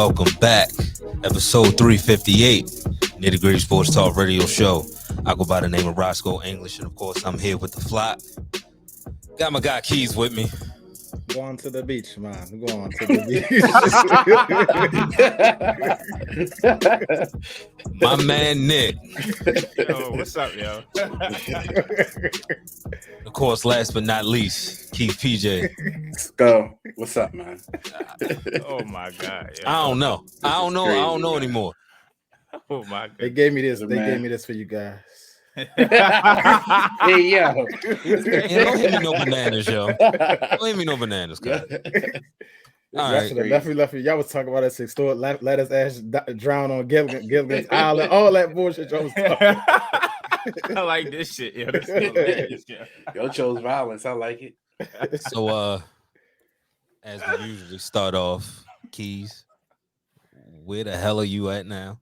welcome back. Episode 358, Nitty Gritty Sports Talk Radio Show. I go by the name of Scoe English, and of course, I'm here with the flock. Got my guy Keys with me. Going to the beach, man. Going to the beach. My man Nick. Yo, what's up, yo? Of course, last but not least, Keith PJ. Scoe, what's up, man? Oh my God. Yo. I don't know anymore. Oh my God. They gave me this. They gave me this for you guys. Hey, yo. Don't hit me no bananas, yo. Don't hit me no bananas, guys. All right. Definitely. Y'all was talking about that six store. Let us ass drown on Gilligan's Island. All that bullshit y'all was talking. I like this shit, yo. This is hilarious, yo. Yo chose violence. I like it. So, as we usually start off, Keys, where the hell are you at now?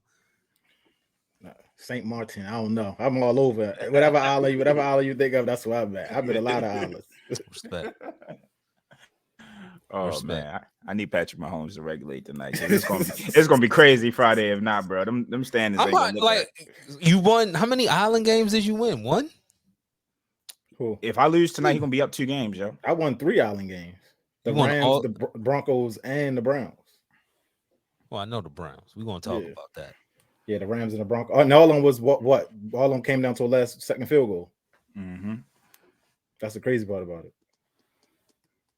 St. Martin. I don't know. I'm all over. Whatever island you think of, that's where I'm at. I've been a lot of islands. Respect. Oh man, I need Patrick Mahomes to regulate tonight. So it's gonna be crazy Friday if not, bro. Them standings. You won. How many island games did you win? One. Cool. If I lose tonight, he's gonna be up 2 games, yo. I won 3 island games. The Rams, the Broncos, and the Browns. Well, I know the Browns. We're gonna talk about that. Yeah, the Rams and the Broncos. Oh, and all of them was what? All of them came down to a last second field goal. Mm-hmm. That's the crazy part about it.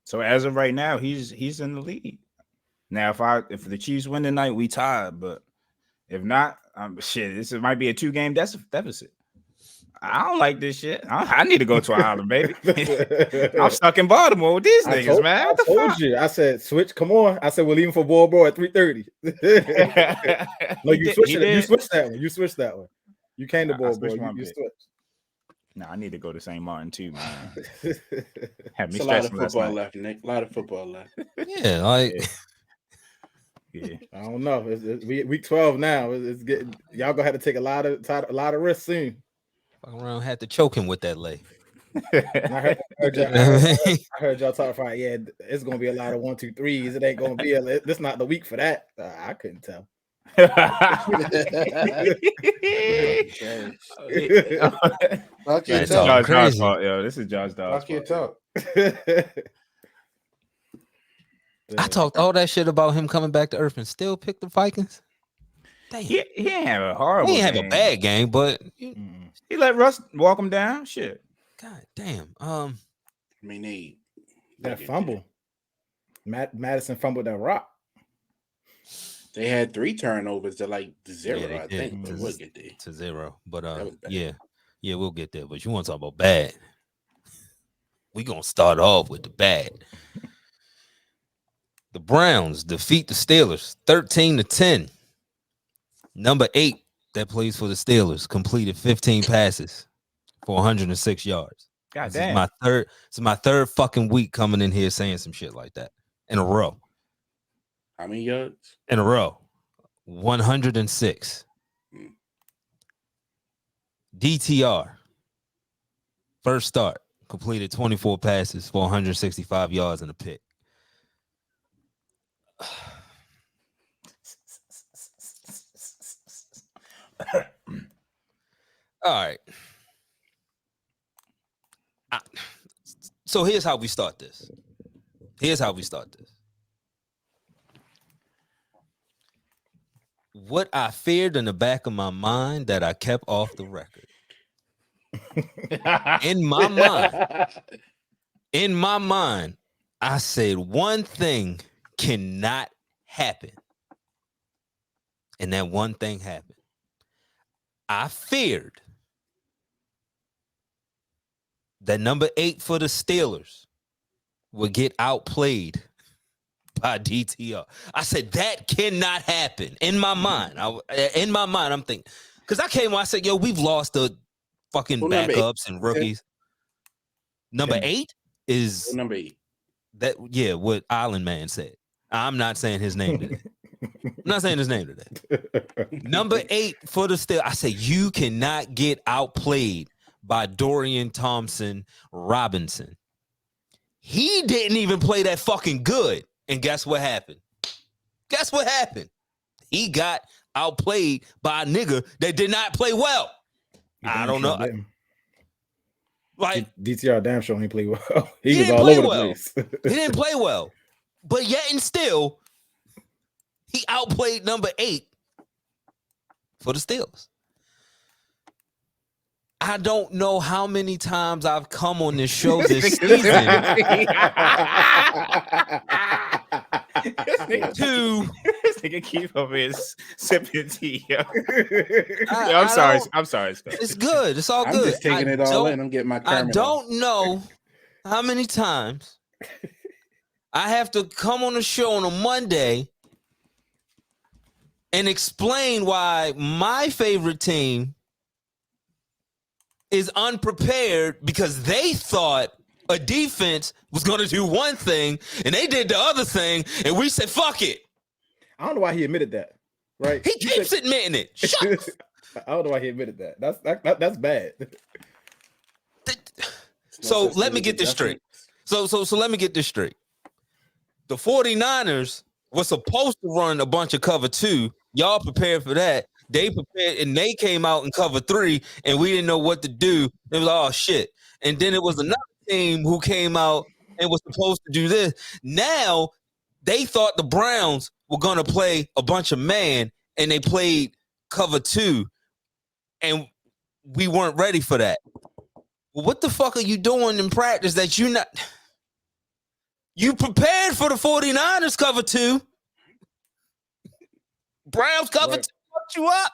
So as of right now, he's in the lead. Now, if the Chiefs win tonight, we tied. But if not, this might be a 2-game deficit. I don't like this shit. I need to go to an island, baby. I'm stuck in Baltimore with these niggas, man. What the fuck? You. I said, switch. Come on. I said, we're leaving for Ball at 3:30. No, you switched it. You switched that one. You came to Ball. You switched. No, I need to go to St. Martin too, man. Have me a lot of football left, Nick. A lot of football left. Yeah, like. Yeah, I don't know. It's week 12 now. It's getting y'all gonna have to take a lot of risks soon. Fuck around, had to choke him with that leg. I heard y'all talk about it's gonna be a lot of 1, 2, 3s. It ain't gonna be this not the week for that. I couldn't tell. Talk your talk. Josh's fault, yo. This is Josh's dog. Talk your talk. I talked all that shit about him coming back to earth and still pick the Vikings. Damn. He ain't have a horrible He ain't game. have a bad game, but he let Russ walk him down. Shit. God damn. That fumble. Madison fumbled that rock. They had 3 turnovers to 0, I think. To, we'll get there. To 0. But yeah, we'll get there. But you want to talk about bad. We gonna start off with the bad. The Browns defeat the Steelers 13-10. Number 8 that plays for the Steelers completed 15 passes for 106 yards. God This damn. is my third fucking week coming in here saying some shit like that in a row. How many yards? In a row. 106. DTR. First start. Completed 24 passes for 165 yards and a pick. All right. So here's how we start this. What I feared in the back of my mind that I kept off the record. In my mind, I said one thing cannot happen. And that one thing happened. I feared that number 8 for the Steelers would get outplayed by DTR. I said that cannot happen. In my mind, I'm thinking, because I came on, I said, yo, we've lost the fucking backups and rookies. Number 8 is number 8. That what Island Man said. I'm not saying his name today. I'm not saying his name today. Number 8 for the Steelers. I said you cannot get outplayed by Dorian Thompson Guess what happened? He got outplayed by a nigga that did not play well. I don't know. Like DTR damn sure ain't play well. He was didn't all play over the well. place. He didn't play well. But yet and still, he outplayed number 8 for the Steelers. I don't know how many times I've come on this show this season to this nigga keep over his sipping tea. Yo. I'm sorry. Scott. It's good. It's all I'm good. just taking it all in. I'm getting my caramel. I don't know how many times I have to come on the show on a Monday and explain why my favorite team is unprepared because they thought a defense was going to do one thing and they did the other thing, and we said, fuck it. I don't know why he admitted that, right? He keeps admitting it. Shut I don't know why he admitted that. That's bad. So let me get this straight. So let me get this straight. The 49ers were supposed to run a bunch of cover 2. Y'all prepared for that. They prepared and they came out in cover 3 and we didn't know what to do. It was all shit. And then it was another team who came out and was supposed to do this. Now they thought the Browns were going to play a bunch of man and they played cover 2 and we weren't ready for that. Well, what the fuck are you doing in practice that you not? You prepared for the 49ers cover 2. Browns cover 2 fucked you up.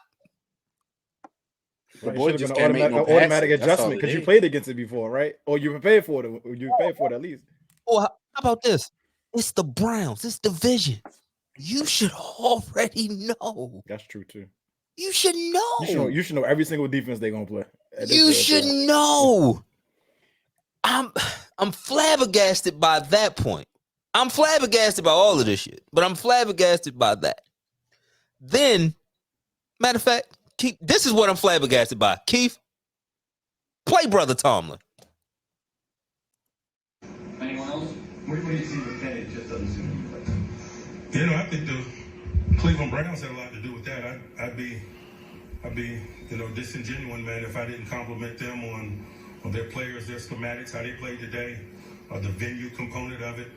The boy just an automatic adjustment because you played played against it before, right? Or you prepared for it. You prepared for it at least. Well, how about this? It's the Browns. It's division. You should already know. That's true too. You should know. You should know every single defense they're gonna play. You should know. I'm flabbergasted by that point. I'm flabbergasted by all of this shit, but I'm flabbergasted by that. Then, matter of fact, Keith, this is what I'm flabbergasted by. Keith, play Brother Tomlin. Anyone else? What do you see with Kenny? It just doesn't seem like that. You know, I think the Cleveland Browns had a lot to do with that. I'd be, disingenuous, man, if I didn't compliment them on their players, their schematics, how they played today, the venue component of it.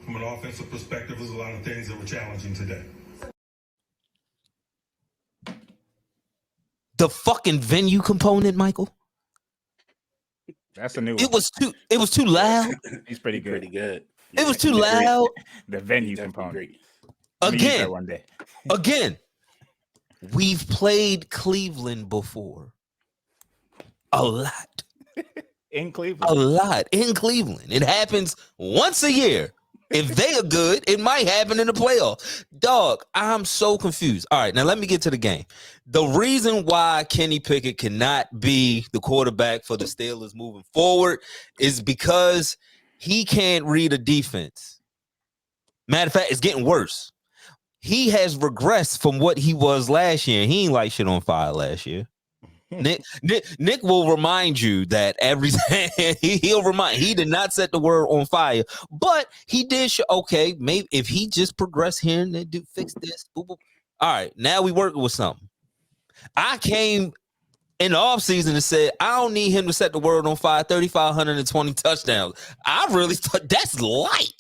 From an offensive perspective, there's a lot of things that were challenging today. The fucking venue component, Michael. That's a new one. It was too loud. He's pretty good. It was too loud. The venue component. Again, we've played Cleveland before. A lot. In Cleveland. A lot. In Cleveland. It happens once a year. If they are good, it might happen in the playoffs. Dog, I'm so confused. All right, now let me get to the game. The reason why Kenny Pickett cannot be the quarterback for the Steelers moving forward is because he can't read a defense. Matter of fact, it's getting worse. He has regressed from what he was last year. He ain't like shit on fire last year. Nick will remind you that everything he'll remind he did not set the world on fire, but he did show, okay, maybe if he just progress here and do fix this. Boop, boop. All right, now we working with something. I came in the offseason and said I don't need him to set the world on fire. 3,520 touchdowns. I really thought that's light.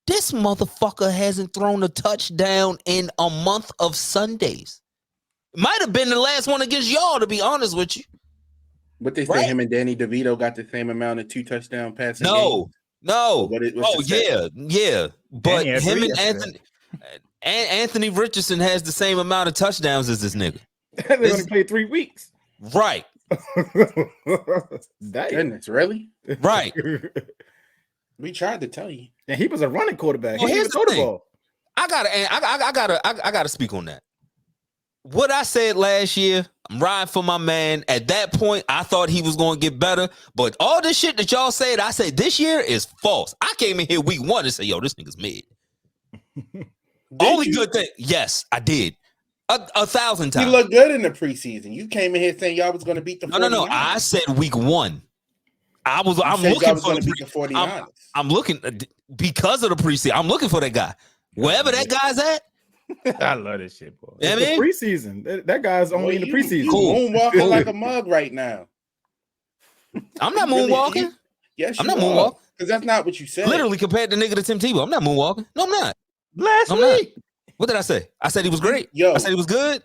This motherfucker hasn't thrown a touchdown in a month of Sundays. Might have been the last one against y'all, to be honest with you. But they say him and Danny DeVito got the same amount of 2-touchdown passes. No. Yeah. But him and Anthony Richardson has the same amount of touchdowns as this nigga. They only played 3 weeks. Right. Goodness, really? Right. We tried to tell you. And he was a running quarterback. Well, he didn't throw the ball. I gotta speak on that. What I said last year, I'm riding for my man. At that point, I thought he was going to get better. But all this shit that y'all said, I said this year is false. I came in here week 1 and said, yo, this nigga's mid. Only good thing. Yes, I did. 1,000 times. You look good in the preseason. You came in here saying y'all was going to beat the 49ers. No. I said week 1. I'm looking for the 49ers. I'm looking because of the preseason. I'm looking for that guy. Wherever that guy's at. I love this shit, boy. Yeah, It's the preseason. That guy's only in the preseason. You moonwalking like a mug right now. I'm not moonwalking. Yes, I'm you not are. moonwalking. Because that's not what you said. Literally compared the nigga to Tim Tebow. I'm not moonwalking. No, I'm not. Last I'm not. week. What did I say? I said he was great. Yo, I said he was good.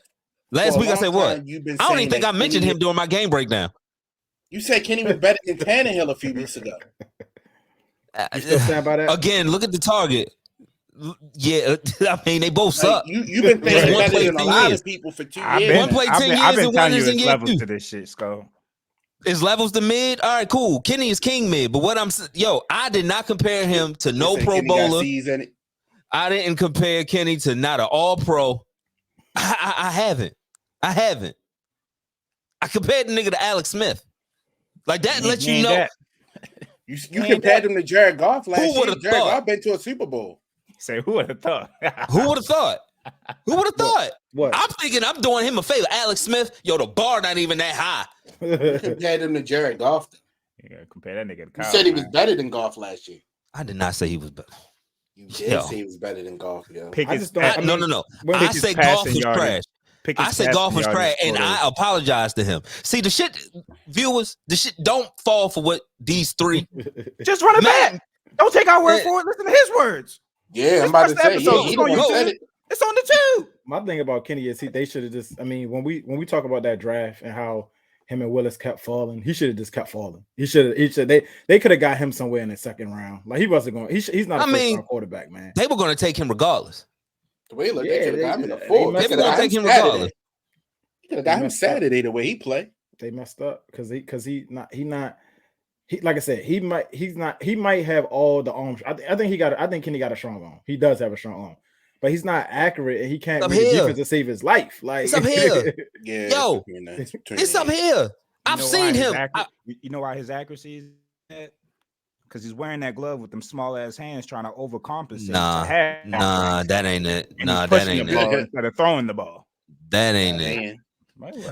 Last for a week I long said what? time, you've been I don't saying even think that I mentioned Kenny- him during my game breakdown. You said Kenny was better than Tannehill a few weeks ago. You still stand by that? Again, look at the target. Yeah, I mean they both Like, suck. you've been One thinking play better than a 10 lot years. of people for 2 I've years. been, One play 10 I've been, years I've been and telling one you is in it's year levels 2. to this shit, Scoe. Is levels to mid? All right, cool. Kenny is king mid, but what I did not compare him to no Said Pro Kenny got Bowler. C's in it. I didn't compare Kenny to not an All Pro. I haven't. I compared the nigga to Alex Smith. Like that lets you ain't know. that. You compared him to Jared Goff last year. would've Jared thought? Goff been to a Super Bowl. Say, who would have thought? Who would have thought? Who would have thought? What? I'm thinking I'm doing him a favor. Alex Smith, yo, the bar not even that high. You compared him to Jared Goff. You gotta compare that nigga to You Kyle. said he was man. better than Goff last year. I did not say he was better. You did Yo. say he was better than Goff, yo. Pick I his just don't- pass- I mean, No. when I his said passing golf was yardage. trash. pick his I said passing golf was yardage trash, and photos. I apologize to him. See, the shit, viewers, the shit don't fall for what these three. Just run it Man. back. Don't take our word Yeah. for it. Listen to his words. Yeah, I'm This about to first say, episode he was the on one who YouTube. said it. It's on the tube. My thing about Kenny is they should have just. I mean, when we talk about that draft and how him and Willis kept falling, he should have just kept falling. He should. They could have got him somewhere in the second round. Like he wasn't going. He's not a first round quarterback, man. They were going to take him regardless. The way he looked, Yeah, they could have got him in the they fourth. messed They were going to take him regardless. They could have got him messed up. Saturday the way he played. They messed up because he like I said, he might have all the arms. I think Kenny got a strong arm. He does have a strong arm, but he's not accurate and he can't Up read the here. defense to save his life. Like It's up here. Yeah, Yo, It's up here. I've You know seen why his him. you know why his accuracy is that? Because he's wearing that glove with them small ass hands trying to overcompensate. Nah, that ain't it. And Nah, he's that pushing ain't the ball it. instead of throwing the ball. That ain't it. Man.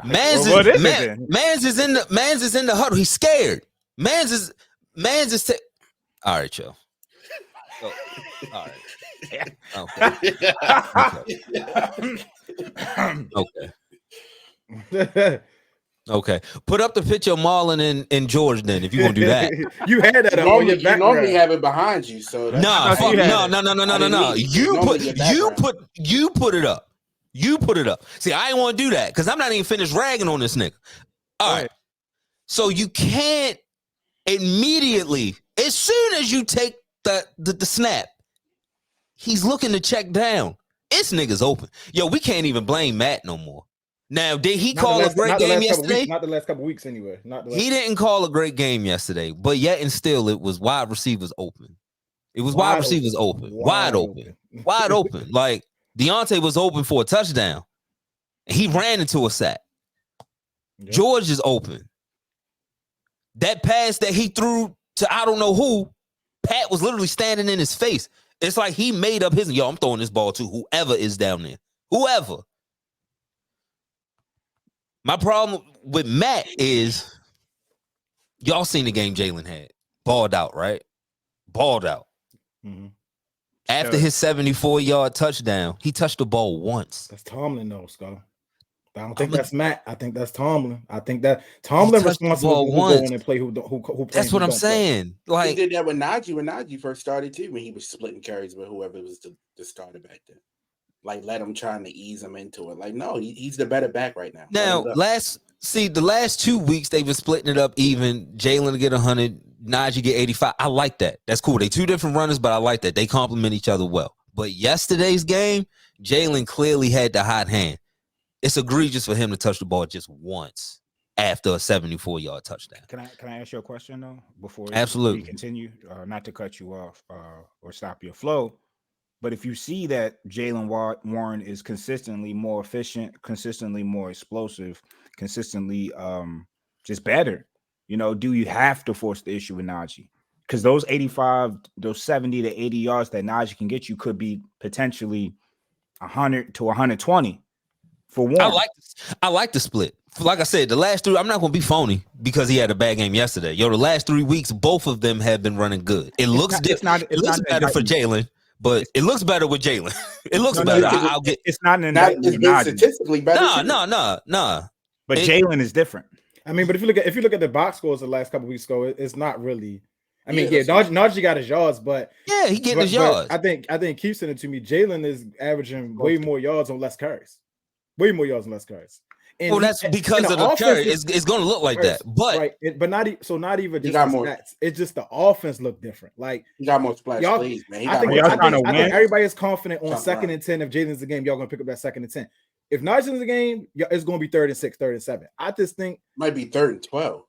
Mans Well, what is is it then? Mans is in the huddle. He's scared. Mans is all right, yo. Oh, all right. Okay. Okay. Put up the picture of Marlon and George then if you're gonna do that. You had that on your You background. normally have it behind you, so that's No. I didn't You need it. put it up. You put it up. See, I ain't want to do that because I'm not even finished ragging on this nigga. All right. So you can't immediately, as soon as you take the snap, he's looking to check down. This nigga's open. Yo, we can't even blame Matt no more. Now, did he call a great game yesterday? Not the last couple weeks, anyway. He didn't call a great game yesterday, but yet and still, it was wide receivers open. It was wide receivers open. Wide open. Wide open. Like, Deontay was open for a touchdown. And he ran into a sack. Yeah. George is open. That pass that he threw to I don't know who, Pat was literally standing in his face. It's like he made up his, yo, I'm throwing this ball to whoever is down there. Whoever. My problem with Matt is y'all seen the game Jalen had. Balled out, right? Balled out. Mm-hmm. After his 74-yard touchdown, he touched the ball once. That's Tomlin, though, Scott. I don't think that's Matt. I think that's Tomlin. I think that Tomlin responsible for who go in and play who That's what I'm saying. Like he did that with Najee when Najee first started too, when he was splitting carries with whoever was the starter back then. Like let him trying to ease him into it. Like no, he's the better back right now. Now, the last 2 weeks they've been splitting it up even. Jalen to get 100, Najee get 85. I like that. That's cool. They two different runners, but I like that. They complement each other well. But yesterday's game, Jalen clearly had the hot hand. It's egregious for him to touch the ball just once after a 74-yard touchdown. Can I ask you a question though before Absolutely we continue? Not to cut you off or stop your flow, but if you see that Jalen Warren is consistently more efficient, consistently more explosive, consistently just better, do you have to force the issue with Najee? Because those 70 to 80 yards that Najee can get you could be potentially 100 to 120. For one, I like the split. Like I said, the last three, I'm not going to be phony because he had a bad game yesterday. The last 3 weeks, both of them have been running good. It looks better for Jalen, but it looks better with Jalen. It looks No, better. no, I'll get. It's not an Not, indictment. it's of been Najee, statistically better. No. but it- Jalen is different. I mean, but if you look at the box scores the last couple weeks ago, it's not really. I mean, Yeah, Najee got his yards, but Yeah, he getting his but yards. I think Keith sent it to me. Jalen is averaging way more yards on less carries. Way more yards on less carries. And Well, that's because of the carry. It's going to look like that. But right, but not even just got the more. stats. It's just the offense look different. Like He got more splash y'all- plays, man. He I got think, more- y'all trying to I think win? everybody is confident on Jump 2nd around. and 10. If Jalen's the game, y'all gonna pick up that 2nd and 10. If Najee's in the game, it's gonna be 3rd and 6, 3rd and 7. I just think. might be 3rd and 12.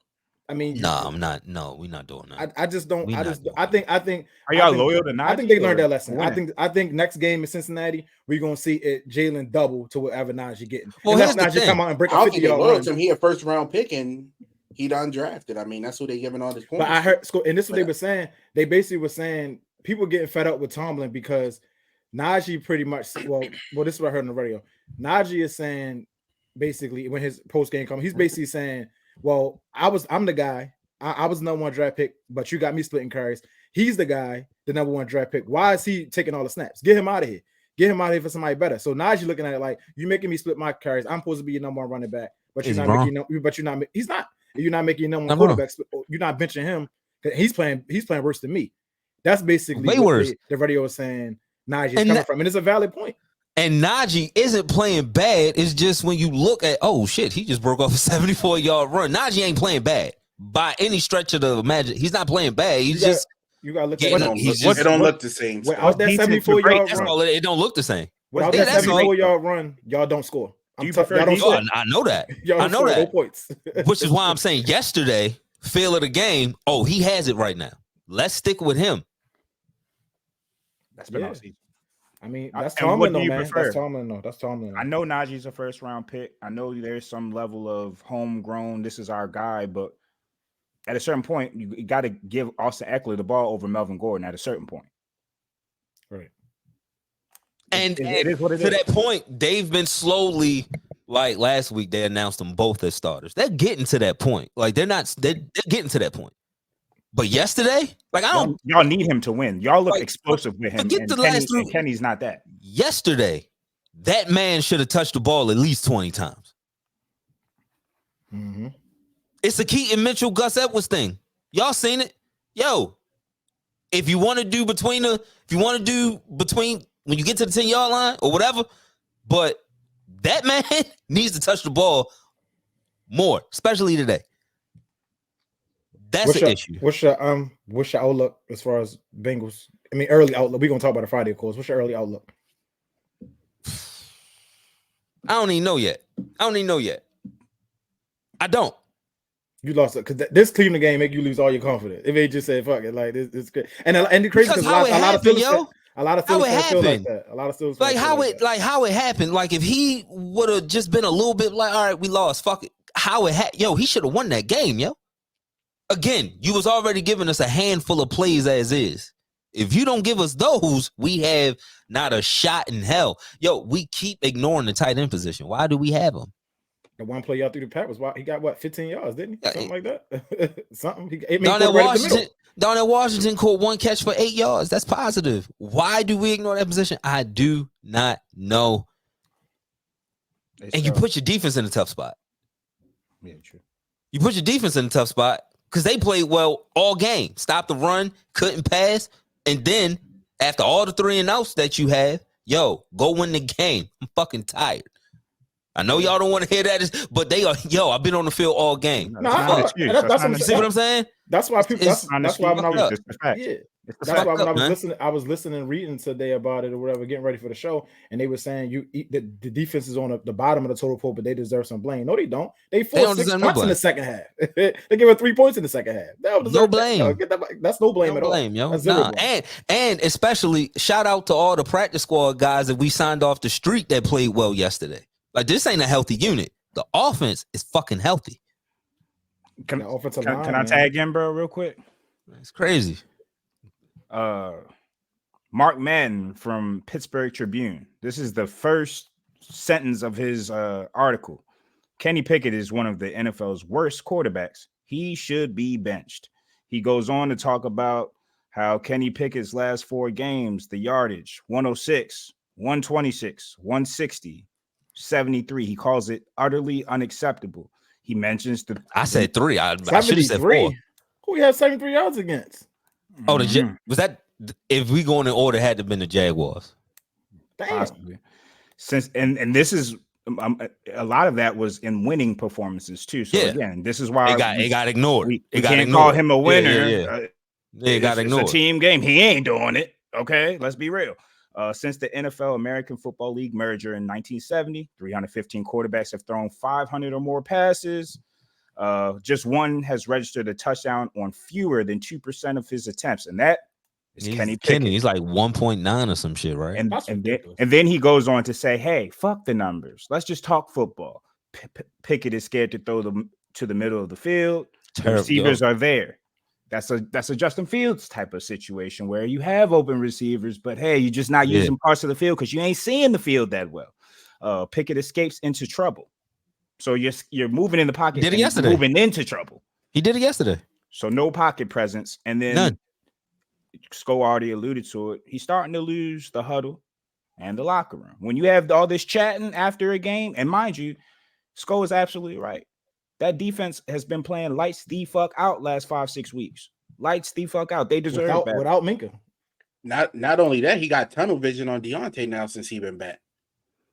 I mean, no, I'm not. No, we're not doing that. I just don't. We I not just. doing I think. Are y'all loyal to Najee? I think they learned or their lesson. winning? I think next game in Cincinnati, we're gonna see it Jalen double to whatever Najee getting. Well, Unless here's the Najee come out and break I a don't 50 think they're yard loyal run. to him. He a first round pick and he done drafted. I mean, that's who they giving all this points. But I heard, and this is what they But- were saying. They basically were saying people getting fed up with Tomlin because Najee pretty much. Well, this is what I heard on the radio. Najee is saying basically when his post game comes, he's basically saying, "Well, I'm the guy. I was the number 1 draft pick, but you got me splitting carries. He's the guy, the number 1 draft pick. Why is he taking all the snaps? Get him out of here. Get him out of here for somebody better." So Najee looking at it like you making me split my carries. I'm supposed to be your number 1 running back, but Is you're he not wrong? making. But you're not. He's not. You're not making your number 1 I'm wrong. quarterback. You're not benching him. He's playing worse than me. That's basically Way what worse. the radio was saying. Najee is And coming that- from, and it's a valid point. And Najee isn't playing bad. It's just when you look at, oh shit, he just broke off a 74-yard run. Najee ain't playing bad by any stretch of the imagine. He's not playing bad. He's just You gotta look Yeah, at It no, don't, he's look, just- it don't look the same. without that decent to 74 great. yard that's run. all. It don't look the same. Without Yeah, that that's all. 74 yard run, y'all don't score. Do you y'all prefer don't defense? score. Oh, I know that. Y'all I don't know score no that. points. Which is why I'm saying yesterday, feel of the game. Oh, he has it right now. Let's stick with him. That's been Yeah. all season. I mean, And that's what Tomlin do though, you man. prefer? That's Tomlin though. That's Tomlin. I know Najee's a first round pick. I know there's some level of homegrown. This is our guy, but at a certain point, you got to give Austin Eckler the ball over Melvin Gordon. At a certain point, Right. And it is what it to is. that point, they've been slowly, like last week, they announced them both as starters. They're getting to that point. Like they're getting to that point. But yesterday, like I don't. Y'all need him to win. Y'all look Like, explosive with him. forget And the last three- Kenny's not that. Yesterday, that man should have touched the ball at least 20 times. Mm-hmm. It's a Keaton Mitchell, Gus Edwards thing. Y'all seen it? Yo, if you want to do between when you get to the 10-yard line or whatever, but that man needs to touch the ball more, especially today. That's the issue. What's your outlook as far as Bengals? I mean, early outlook. We're gonna talk about it Friday, of course. What's your early outlook? I don't even know yet. I don't. You lost it because this Cleveland game make you lose all your confidence. If they just say fuck it, like this, it's good. And the crazy Because because how it a lot of happened, Steelers yo. fans- a lot of How Steelers it fans feel like happened. that. A lot of Steelers Like fans how feel it that. like how it happened. Like if he would have just been a little bit like, all right, we lost. Fuck it. How it yo, he should have won that game, yo. Again, you was already giving us a handful of plays as is. If you don't give us those, we have not a shot in hell. Yo, we keep ignoring the tight end position. Why do we have him? The one play y'all through the pack was he got 15 yards, didn't he? Yeah, Something like that. Something. It made Darnell quarterback in the middle. Washington caught one catch for 8 yards. That's positive. Why do we ignore that position? I do not know. And you put your defense in a tough spot. yeah, true. You put your defense in a tough spot because they played well all game. Stopped the run, couldn't pass. And then after all the 3 and outs that you have, yo, go win the game. I'm fucking tired. I know y'all don't want to hear that, but they are, yo, I've been on the field all game. No, It's not I- an excuse. that's what I'm You see what I'm saying? That's why people. It's That's why when I was It's the fact. yeah. It's the That's fact. why when man. I was listening, reading today about it or whatever, getting ready for the show, and they were saying the defense is on the bottom of the total pool, but they deserve some blame. No, they don't. They don't forced 6 deserve no points in blame. the second half. They give her 3 points in the second half. They don't deserve blame. That. Get that, that's no blame No at all. blame, yo. That's zero Nah. blame. And especially shout out to all the practice squad guys that we signed off the street that played well yesterday. Like this ain't a healthy unit. The offense is fucking healthy. Can, The offensive can, line, can I man. tag in, bro, real quick? It's crazy. Mark Madden from Pittsburgh Tribune. This is the first sentence of his article. Kenny Pickett is one of the NFL's worst quarterbacks. He should be benched. He goes on to talk about how Kenny Pickett's last 4 games, the yardage 106, 126, 160, 73. He calls it utterly unacceptable. He mentions I said 3. I should have said 4. 73. Who he had 73 yards against? Oh, was that if we go in order, it had to have been the Jaguars. Damn. Possibly. Since and this is a lot of that was in winning performances too. So again, this is why it got ignored. We got can't ignored. call him a winner. It got ignored. It's a team game. He ain't doing it. Okay, let's be real. Since the NFL American Football League merger in 1970, 315 quarterbacks have thrown 500 or more passes. Just one has registered a touchdown on fewer than 2% of his attempts, and that is Kenny Pickett. He's like 1.9 or some shit, right? And then he goes on to say, "Hey, fuck the numbers. Let's just talk football." Pickett is scared to throw them to the middle of the field. The receivers are there. That's a Justin Fields type of situation where you have open receivers, but hey, you're just not using parts of the field because you ain't seeing the field that well. Pickett escapes into trouble. So you're moving in the pocket. Did it yesterday? Moving into trouble. He did it yesterday. So no pocket presence. And then none. Scoe already alluded to it. He's starting to lose the huddle and the locker room. When you have all this chatting after a game, and mind you, Scoe is absolutely right. That defense has been playing lights the fuck out last 5-6 weeks. Lights the fuck out. They deserve it without Minka. Not only that, he got tunnel vision on Deontay now since he been back.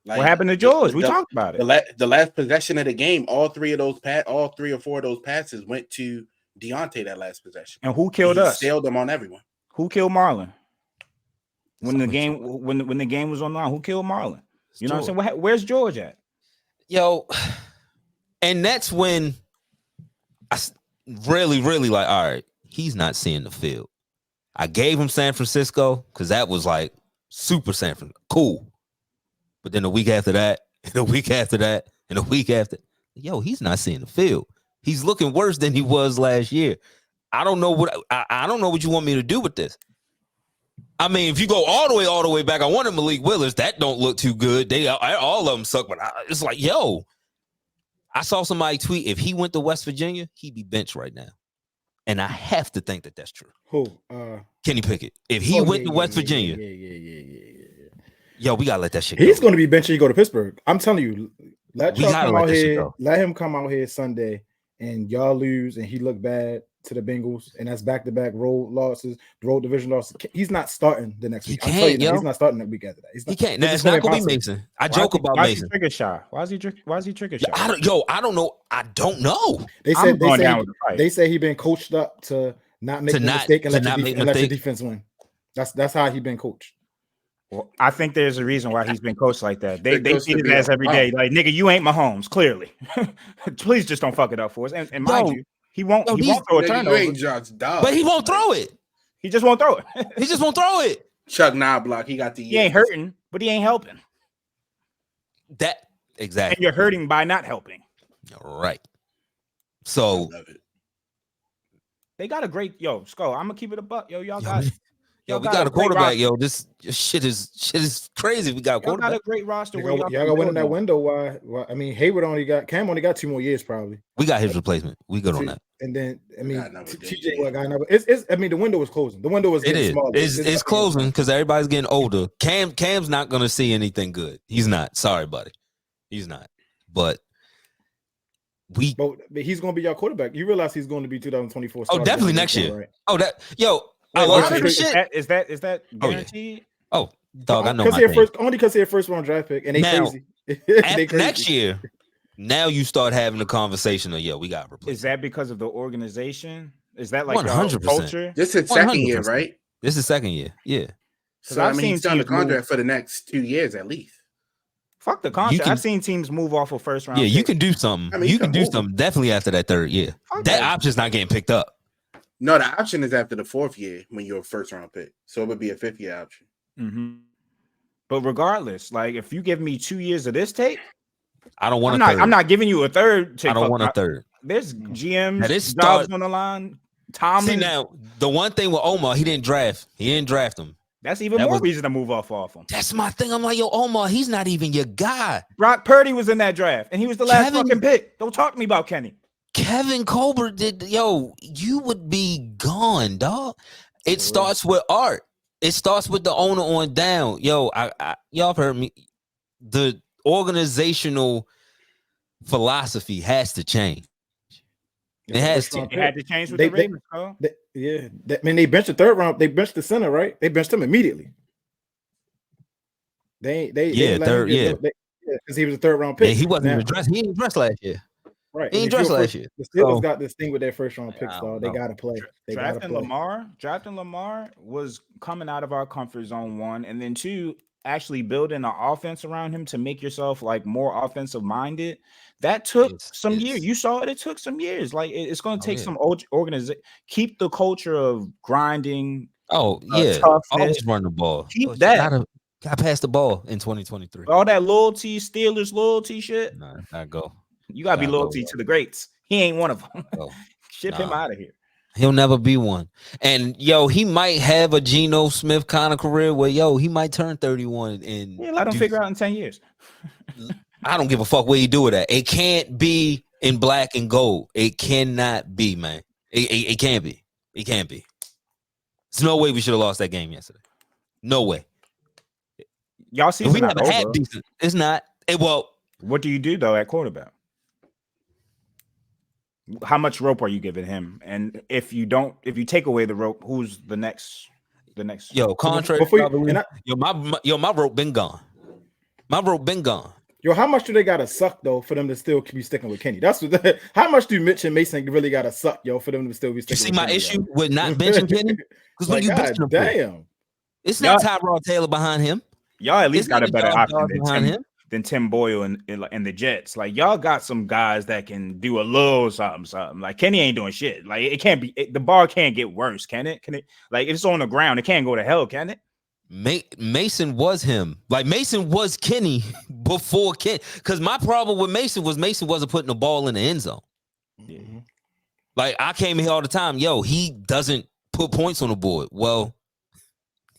Like, what happened to George? We talked about it. The last possession of the game, all 3 or 4 of those passes went to Deontay that last possession. And who killed us? Sailed them on everyone. Who killed Marlon? When the game was online, who killed Marlon? You know what I'm saying? Where's George at? Yo, and that's when I really like, all right, he's not seeing the field. I gave him San Francisco because that was like super San Francisco. Cool. But then the week after that, and the week after that, and the week after, yo, he's not seeing the field. He's looking worse than he was last year. I don't know what you want me to do with this. I mean, if you go all the way back, I wanted Malik Willis. That don't look too good. All of them suck, but it's like, yo, I saw somebody tweet, if he went to West Virginia, he'd be benched right now. And I have to think that that's true. Who? Kenny Pickett. If he went to West Virginia. Yo, we gotta let that shit go. He's going to be benched. You go to Pittsburgh. I'm telling you, let him come out here Sunday, and y'all lose, and he look bad to the Bengals, and that's back-to-back road losses, road division losses. He's not starting the next week. He's not starting the week after that. He can't. It's not gonna be Mason. I joke about Mason. Why is he trigger shy? I don't know. I don't know. They say he been coached up to not make a mistake and let your defense win. That's how he been coached. Well, I think there's a reason why he's been coached like that. They feed his ass every day. Like, nigga, you ain't Mahomes, clearly. Please just don't fuck it up for us. And mind you, he won't throw a turnover. But he won't throw it. He just won't throw it. He just won't throw it. Chuck Knobloch, he got the He ain't hurting, but he ain't helping. That exactly. And you're hurting by not helping. Right. So they got a great Scoe. I'm gonna keep it a buck. Y'all got we got a quarterback. This shit is crazy. We got a quarterback. Y'all got a great roster. Y'all got winning that window. Why? I mean, Hayward Cam only got 2 more years probably. We got his replacement. We good on that. And then TJ got another. It's I mean, the window is closing. The window is getting smaller. It's closing because everybody's getting older. Cam's not gonna see anything good. He's not. Sorry, buddy. He's not. But he's gonna be your quarterback. You realize he's going to be 2024. Oh, definitely next year. Right? Oh, that a lot of the shit. Is that guaranteed? Oh, dog, I know my thing. Only because they're first round draft pick and they crazy. They crazy. Next year, now you start having the conversation of we got replaced. Is that because of the organization? Is that like 100% culture? This is second year, right? This is second year. Yeah. So I mean, he's done the contract for the next 2 years at least. Fuck the contract. I've seen teams move off of first round. Yeah, you can do something. I mean, you can do something definitely after that third year. That option's not getting picked up. No, the option is after the 4th year when you're a first round pick. So it would be a 5th year option. Mm-hmm. But regardless, like if you give me 2 years of this tape, I don't want a third. I'm not giving you a third. I don't want a third. There's GM's jobs on the line. Tomlin. See now, the one thing with Omar, he didn't draft him. That's even more reason to move off him. That's my thing. I'm like, Omar, he's not even your guy. Brock Purdy was in that draft, and he was the last fucking pick. Don't talk to me about Kenny. Kevin Colbert did. You would be gone, dog. It starts with art. It starts with the owner on down. Yo, y'all have heard me. The organizational philosophy has to change. It has to. It had to change with the Ravens, bro. They benched the third round. They benched the center, right? They benched him immediately. Because he was a third round pick. Yeah, he wasn't even dressed. He didn't dress last year. Right. He ain't dressed last year. The Steelers got this thing with their first round picks, though. They gotta play. Drafting Lamar was coming out of our comfort zone, one, and then two, actually building an offense around him to make yourself like more offensive minded. That took some years. You saw it. It took some years. Like it's going to take some organization. Keep the culture of grinding. Toughness. Always run the ball. Keep that. Got past the ball in 2023. All that loyalty, Steelers loyalty shit. Nah, not go. You gotta be loyalty to the greats. He ain't one of them. Ship him out of here. He'll never be one. And he might have a Geno Smith kind of career where he might turn 31 and let him figure out in 10 years. I don't give a fuck where you do it at. It can't be in black and gold. It cannot be, man. It can't be. It can't be. There's no way we should have lost that game yesterday. No way. Y'all see, we never had decent. It's not. What do you do though at quarterback? How much rope are you giving him? And if you take away the rope, who's the next? Contract. My rope been gone. My rope been gone. How much do they gotta suck though for them to still be sticking with Kenny? That's what. How much do Mitch and Mason really gotta suck, for them to still be sticking? You see my issue with not benching Kenny? Because when you bench him, damn, it's not Tyrod Taylor behind him. Y'all at least got a better option than Tim Boyle and the Jets. Like y'all got some guys that can do a little something. Like Kenny ain't doing shit. Like it can't be. The bar can't get worse, can it? Can it? Like if it's on the ground, it can't go to hell, can it? Mason was him. Like Mason was Kenny before Kenny. Because my problem with Mason wasn't putting the ball in the end zone. Mm-hmm. Like I came here all the time. He doesn't put points on the board. Well,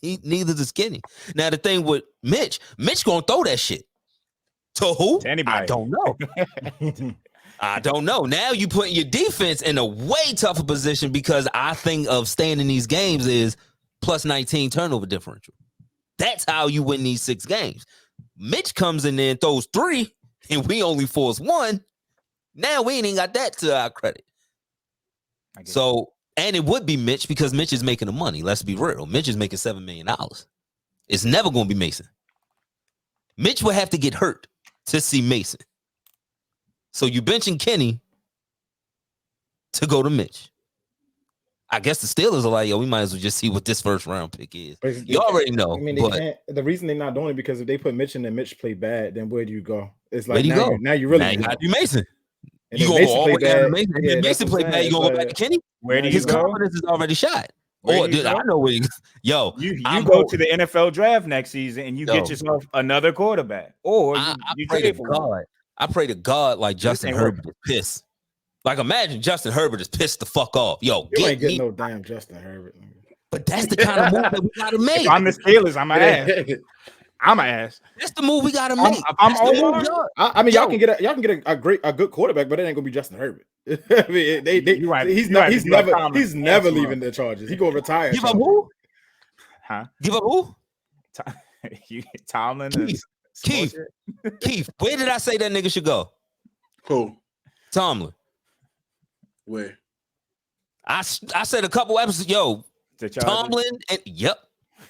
neither does Kenny. Now the thing with Mitch gonna throw that shit. To who? To anybody. I don't know. I don't know. Now you putting your defense in a way tougher position because I think of staying in these games is plus 19 turnover differential. That's how you win these 6 games. Mitch comes in there and throws 3, and we only force 1. Now we ain't even got that to our credit. So, and it would be Mitch because Mitch is making the money. Let's be real. Mitch is making $7 million. It's never going to be Mason. Mitch will have to get hurt to see Mason. So you benching Kenny to go to Mitch. I guess the Steelers are like, we might as well just see what this first round pick is. You already know. I mean, the reason they're not doing it because if they put Mitch in and Mitch play bad, then where do you go? It's like now you really got to do Mason. And you gonna go all the way down to Mason. Yeah, Mason play bad. You gonna go back to Kenny? Where do you His go? confidence is already shot. I know where you go to the NFL draft next season and you get yourself another quarterback. Or you pray to God. I pray to God like Justin Herbert is pissed. Like imagine Justin Herbert is pissed the fuck off. You ain't getting no damn Justin Herbert. But that's the kind of move that we gotta make. If I'm the Steelers, I'm my ass. That's the move we gotta make. I mean, y'all can get a good quarterback, but it ain't gonna be Justin Herbert. I mean, he's never leaving the Chargers. He gonna retire. Give up who? Huh? Give up who? Tomlin. Keith. Where did I say that nigga should go? Who? Tomlin. Where? I said a couple episodes. Tomlin and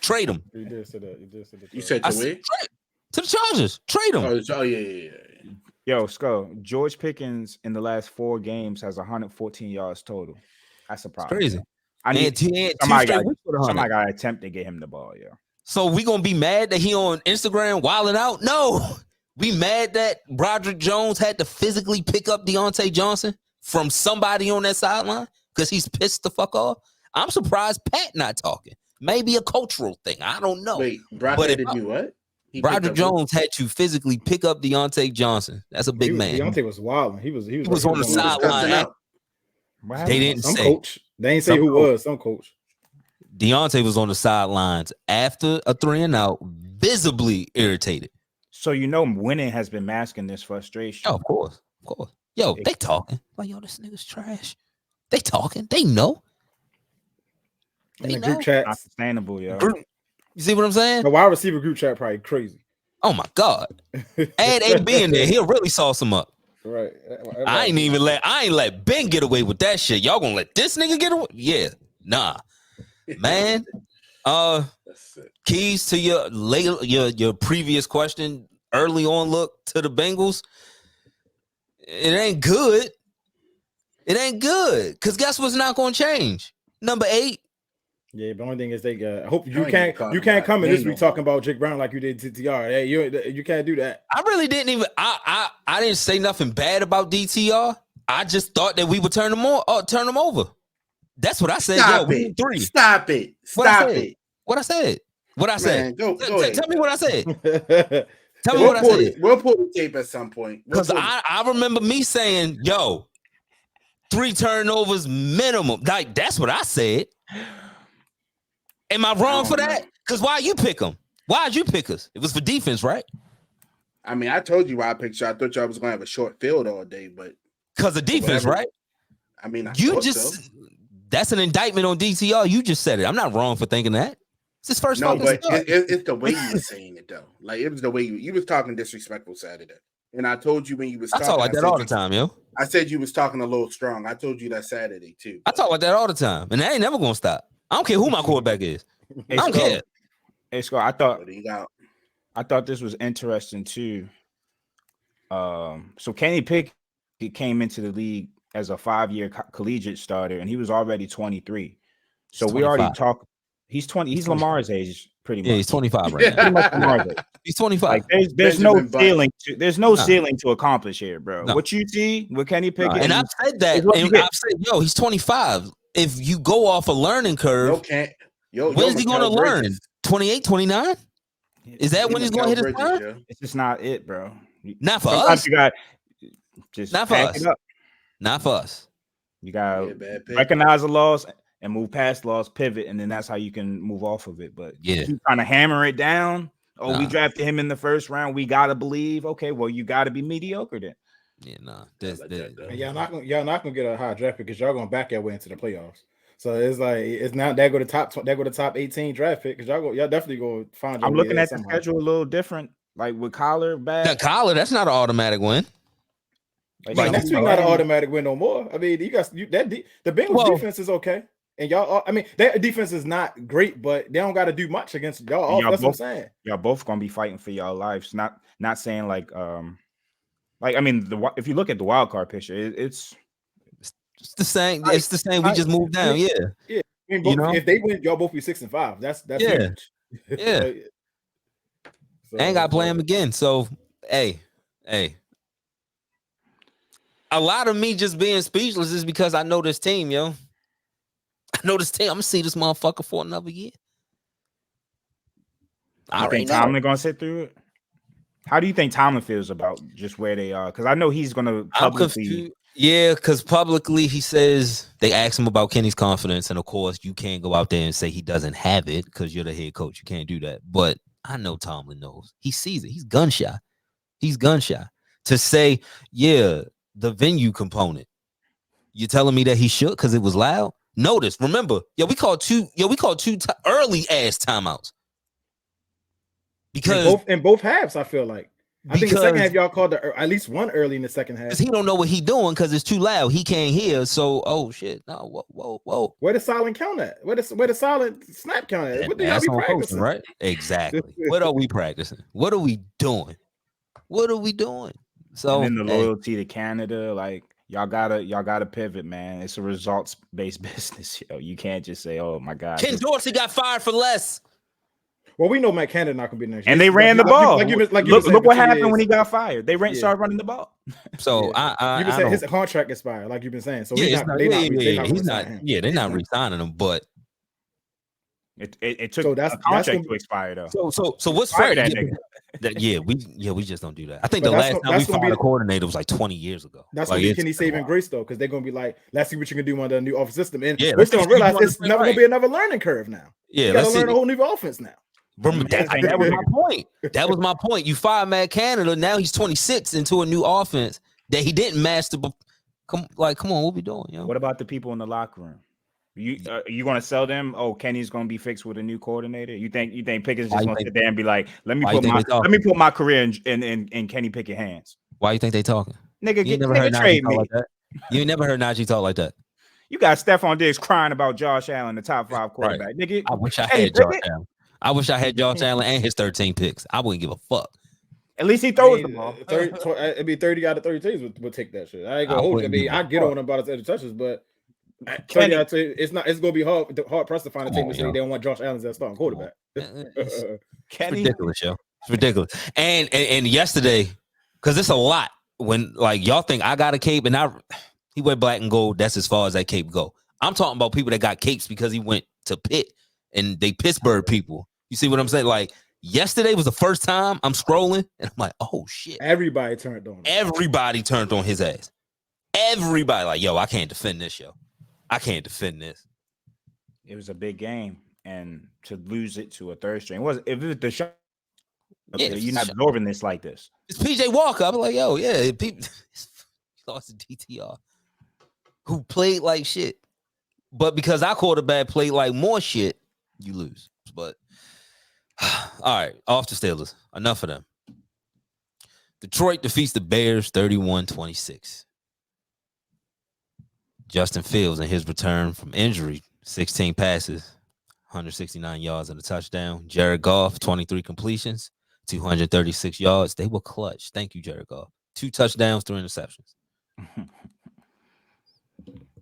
trade him. You did say that. You said to where? To the Chargers. Trade him. Oh yeah. Yo, Scoe, George Pickens in the last 4 games has 114 yards total. That's a problem. Crazy. Somebody got to attempt to get him the ball, yo. So we gonna be mad that he on Instagram wilding out? No. We mad that Broderick Jones had to physically pick up Deontay Johnson from somebody on that sideline because he's pissed the fuck off. I'm surprised Pat not talking. Maybe a cultural thing. I don't know. Wait, Broderick did do what? Broderick Jones had to physically pick up Deontay Johnson. That's a big man. Deontay was wilding. He was on the sideline. They didn't say. Coach. They didn't say who was. Some coach. Deontay was on the sidelines after a 3-and-out, visibly irritated. So winning has been masking this frustration. Oh, of course. Yo, they talking. Like, this nigga's trash. They talking. They know. In They the group know. chats. Not sustainable, yo. You see what I'm saying? The wide receiver group chat probably crazy. Oh my God. Add AB in there. He'll really sauce him up. Right. I ain't let Ben get away with that shit. Y'all gonna let this nigga get away? Yeah. Nah. Man. That's it. Keys to your previous question, early on look to the Bengals. It ain't good. It ain't good. Cause guess what's not gonna change? Number 8. Yeah, the only thing is they got. I hope No, you can't come in they this know. week talking about Jake Brown like you did TTR. Hey, you can't do that. I really didn't even. I didn't say nothing bad about DTR. I just thought that we would turn them over. That's what I said. Stop we it. need 3. Stop it. What I Stop said? it. What I said? What I said? Man, go ahead. Tell me what I said. Tell me We'll what I said. We'll pull the tape at some point. Because I remember me saying, yo, 3 turnovers minimum. Like, that's what I said. Am I wrong for that? Because why you pick them? Why'd you pick us? It was for defense, right? I mean, I told you why I picked you. I thought y'all was gonna have a short field all day, but Because of defense, right? I mean, that's an indictment on DTR. You just said it. I'm not wrong for thinking that. It's his first no, fucking but start. it's the way you were saying it though. Like it was the way you was talking disrespectful Saturday, and I told you when you was. I talk like that all the time, yo. I said you was talking a little strong. I told you that Saturday too. I talk like that all the time, and that ain't never gonna stop. I don't care who my quarterback is. Hey, I don't care. Hey, Scoe, I thought this was interesting too. So Kenny Pickett came into the league as a 5-year collegiate starter, and he was already 23. So we already talked. He's 20. He's Lamar's age, pretty much. Yeah, he's 25 right now. Pretty much Lamar's age. He's 25. Like there's no ceiling. There's no ceiling to accomplish here, bro. No. What you see with Kenny Pickett, and I've said that. And I've said, yo, he's 25. If you go off a learning curve, when's he going to learn? 28, 29? Is that when he's going to hit his prime? It's just not it, bro. Not for Sometimes us. You got just not for us. Not for us. You got to recognize the loss and move past loss, pivot, and then that's how you can move off of it. But yeah, you trying to hammer it down. Oh, we drafted him in the first round. We gotta believe. Okay, well, you gotta be mediocre then. Yeah, nah. Y'all not gonna get a high draft pick because y'all gonna back your way into the playoffs. So it's like it's not that go to top 18 draft pick because y'all definitely go find. I'm looking at the schedule a little different. Like with Collar back. Now, Collar, that's not an automatic win. Like next week, not an automatic win no more. I mean, the Bengals defense is okay, and y'all. I mean, their defense is not great, but they don't got to do much against y'all. That's what I'm saying. Y'all both gonna be fighting for y'all lives. Not saying like I mean, if you look at the wild card picture, it's the same. It's the same. We just moved down. Yeah. I mean, if they win, y'all both be 6-5. That's huge. Yeah. So, ain't got to play him again. So, hey. A lot of me just being speechless is because I know this team, yo. I know this team. I'm gonna see this motherfucker for another year. I think Tomlin gonna sit through it. How do you think Tomlin feels about just where they are? Because I know he's gonna publicly. Yeah, because publicly he says they asked him about Kenny's confidence, and of course you can't go out there and say he doesn't have it because you're the head coach. You can't do that. But I know Tomlin knows. He sees it. He's gun shy. To say, yeah, the venue component. You telling me that he shook because it was loud? Notice, remember, we called two early ass timeouts. Because in both halves, I feel like. I think the second half y'all called at least one early in the second half. Because he don't know what he doing because it's too loud. He can't hear. So, oh shit. No, whoa. Where the silent count at? Where the silent snap count at? What do y'all be practicing? Right? Exactly. What are we practicing? What are we doing? So and then the loyalty to Canada, like y'all gotta pivot, man. It's a results-based business. Yo. You can't just say, oh my God. Ken Dorsey got fired for less. Well, we know Matt Canada not gonna be next year. And they ran the ball. Look what happened when he got fired. They started running the ball. So you've been saying his contract expired, like you've been saying. So they're not re-signing him, but it took a contract to expire though. So what's fair that nigga? We just don't do that. I think the last time we fired a coordinator was like 20 years ago. That's gonna be Kenny saving grace though, because they're gonna be like, let's see what you can do under the new offense system. And we're still gonna realize it's never gonna be another learning curve now. Yeah, you gotta learn a whole new offense now. That was my point. That was my point. You fired Matt Canada. Now he's 26 into a new offense that he didn't master. Come on, what we doing? Yo? What about the people in the locker room? You going to sell them? Oh, Kenny's going to be fixed with a new coordinator. You think Pickett's Why just you going to think- sit there and be like, let me why you think they talking? put my career in Kenny Pickett hands? Why you think they talking? Nigga, You ain't never heard Najee trade talk me. like that. You ain't never heard Najee talk like that. You got Stephon Diggs crying about Josh Allen, the top 5 quarterback. Nigga, I wish I Kenny had Josh Pickett? Allen. I wish I had Josh Allen and his 13 picks. I wouldn't give a fuck. At least he I throws the mean, ball. it'd be 30 out of 30 teams would take that shit. I ain't gonna I hold you. I wouldn't mean, give a I get fuck. on about his other touches, but 30 Kenny- out of 30, it's gonna be hard pressed to find a Come team on, to say yo. they don't want Josh Allen as their starting quarterback. It's Kenny, ridiculous, yo. It's ridiculous. And yesterday, because it's a lot when like y'all think I got a cape and he went black and gold. That's as far as that cape go. I'm talking about people that got capes because he went to Pitt and they Pittsburgh people. You see what I'm saying? Like yesterday was the first time I'm scrolling and I'm like, oh shit. Everybody turned on him. Everybody turned on his ass. Everybody like, yo, I can't defend this, yo. I can't defend this. it was a big game, and to lose it to a third string if it was the shot, Yeah, you're not absorbing this like this. It's PJ Walker. I'm like, yo, yeah, he lost to DTR, who played like shit. But because our quarterback played like more shit, you lose. But all right, off the Steelers. Enough of them. Detroit defeats the Bears 31-26. Justin Fields in his return from injury, 16 passes, 169 yards and a touchdown. Jared Goff, 23 completions, 236 yards. They were clutch. Thank you, Jared Goff. 2 touchdowns, 3 interceptions.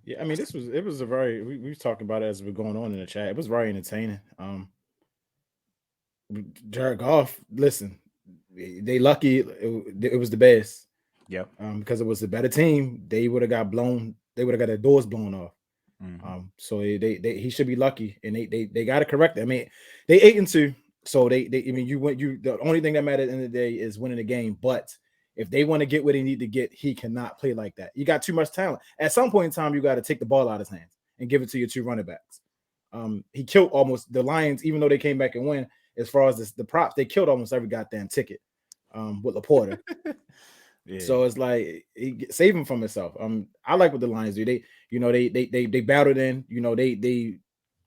Yeah, I mean, it was a very we was talking about it as we're going on in the chat. It was very entertaining. Jared Goff, listen, they lucky it was the best. Yep. Because it was the better team, they would have got blown. They would have got their doors blown off. Mm-hmm. So he should be lucky, and they got to correct it. I mean, they 8-2, so they I mean the only thing that matters at the end of the day is winning the game. But if they want to get what they need to get, he cannot play like that. You got too much talent. At some point in time, you got to take the ball out of his hands and give it to your 2 running backs. He killed almost the Lions, even though they came back and win. As far as the props, they killed almost every goddamn ticket with Laporta. Yeah. So it's like save him from himself. I like what the Lions do. They battled in.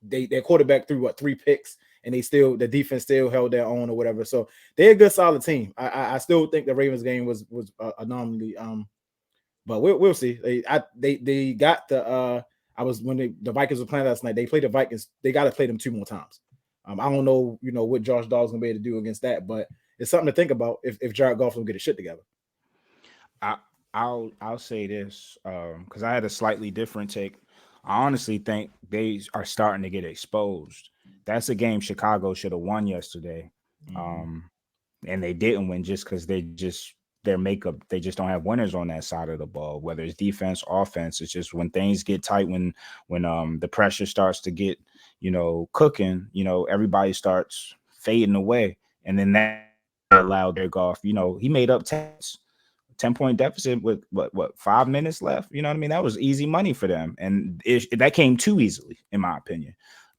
Their quarterback threw 3 picks, and the defense still held their own or whatever. So they're a good solid team. I still think the Ravens game was anomaly. But we'll see. They got the when the Vikings were playing last night. They played the Vikings. They got to play them 2 more times. I don't know, what Josh Dobbs gonna be able to do against that, but it's something to think about if Jared Goff will get his shit together. I'll say this because I had a slightly different take. I honestly think they are starting to get exposed. That's a game Chicago should have won yesterday, and they didn't win just because their makeup. They just don't have winners on that side of the ball. Whether it's defense, offense, it's just when things get tight, when the pressure starts to get cooking, everybody starts fading away, and then that allowed their Goff. He made up 10-point deficit with what 5 minutes left. You know what I mean? That was easy money for them, and that came too easily, in my opinion.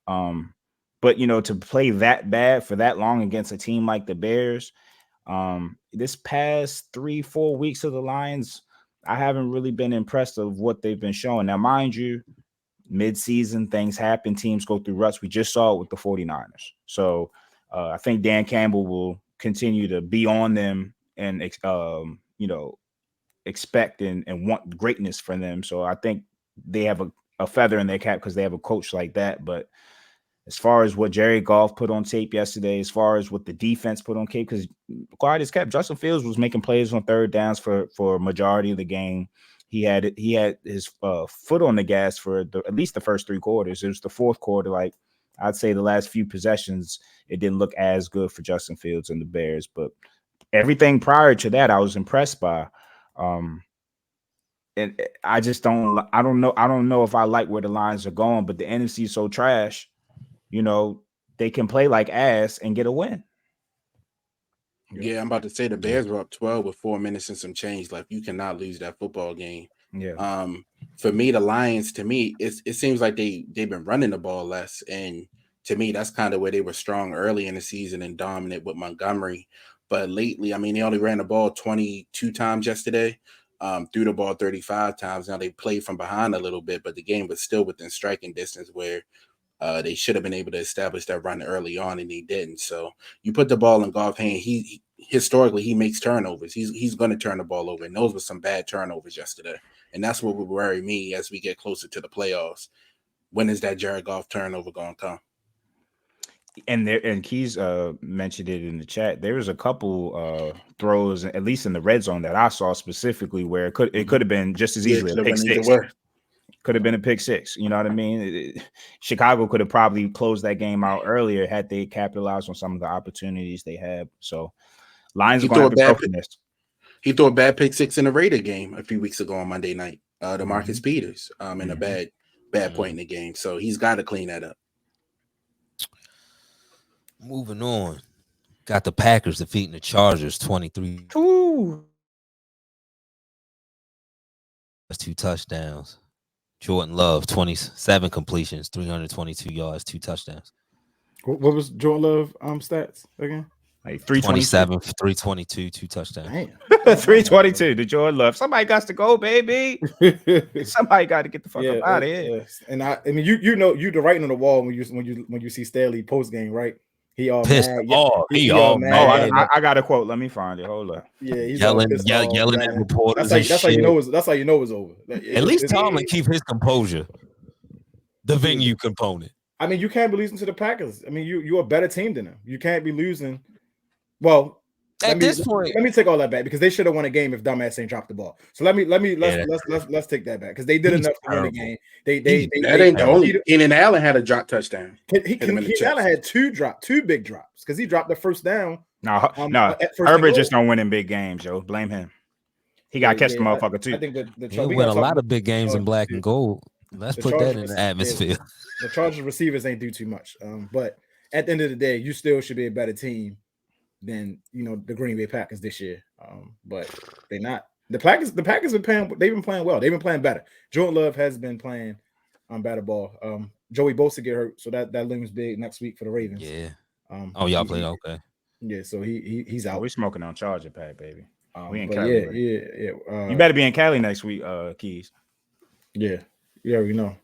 But to play that bad for that long against a team like the Bears, this past 3-4 weeks of the Lions, I haven't really been impressed of what they've been showing. Now, mind you, mid-season things happen, teams go through ruts. We just saw it with the 49ers. So I think Dan Campbell will continue to be on them and expect and want greatness for them. So I think they have a feather in their cap because they have a coach like that. But as far as what Jerry Goff put on tape yesterday, as far as what the defense put on tape, because quiet as kept, Justin Fields was making plays on third downs for a majority of the game. He had his foot on the gas for at least the first 3 quarters. It was the fourth quarter, like I'd say the last few possessions, it didn't look as good for Justin Fields and the Bears. But everything prior to that, I was impressed by. And I just don't know if I like where the Lions are going, but the NFC is so trash, they can play like ass and get a win. Yeah, I'm about to say the Bears were up 12 with 4 minutes and some change left. You cannot lose that football game. Yeah. For me, the Lions, to me, it seems like they've been running the ball less. And to me, that's kind of where they were strong early in the season and dominant with Montgomery. But lately, I mean, they only ran the ball 22 times yesterday. threw the ball 35 times. Now they played from behind a little bit, but the game was still within striking distance where they should have been able to establish that run early on, and they didn't. So you put the ball in Goff's hand. He historically he makes turnovers. He's going to turn the ball over, and those were some bad turnovers yesterday. And that's what would worry me as we get closer to the playoffs. When is that Jared Goff turnover going to come? And Keys mentioned it in the chat. There was a couple throws, at least in the red zone, that I saw specifically where it could have been just as easily a pick six. Could have been a pick six. You know what I mean? Chicago could have probably closed that game out earlier had they capitalized on some of the opportunities they had. So Lions are going to have to go for this. He threw a bad pick six in the Raider game a few weeks ago on Monday night. To Marcus Peters in a bad point in the game. So he's got to clean that up. Moving on. Got the Packers defeating the Chargers 23. That's 2 touchdowns. Jordan Love, 27 completions, 322 yards, 2 touchdowns. What was Jordan Love stats again? Like 327, 322, 2 touchdowns. Damn. 322 to Jordan Love. Somebody got to go, baby. Somebody got to get the fuck up out of here. Yes. And I mean, you know, you the writing on the wall when you see Staley post game, right? He all pissed mad. off. He all mad. I got a quote. Let me find it. Hold up. Yeah, he's yelling off, at reporters. That's how you know it's over. At least Tomlin keep his composure. The venue component. I mean, you can't be losing to the Packers. I mean, you're a better team than them. You can't be losing. Well, at this point, let me take all that back because they should have won a game if dumbass ain't dropped the ball. So let's take that back because they did enough to win the game. That ain't the only. Keenan Allen had a drop touchdown. Keenan Allen had two big drops because he dropped the first down. No, Herbert just don't win in big games, yo. Blame him. He got to catch the motherfucker too. I think he win a lot of big games in black and gold. Let's put that in the atmosphere. The Chargers receivers ain't do too much, but at the end of the day, you still should be a better team than the Green Bay Packers this year. But they're not. The Packers have been playing well. They've been playing better. Jordan Love has been playing better ball. Joey Bosa get hurt, so that looms big next week for the Ravens. Yeah. Y'all played okay. Yeah, so he's out. We're smoking on Charger pack, baby. We in Cali. Yeah. You better be in Cali next week, Keys. Yeah, we know.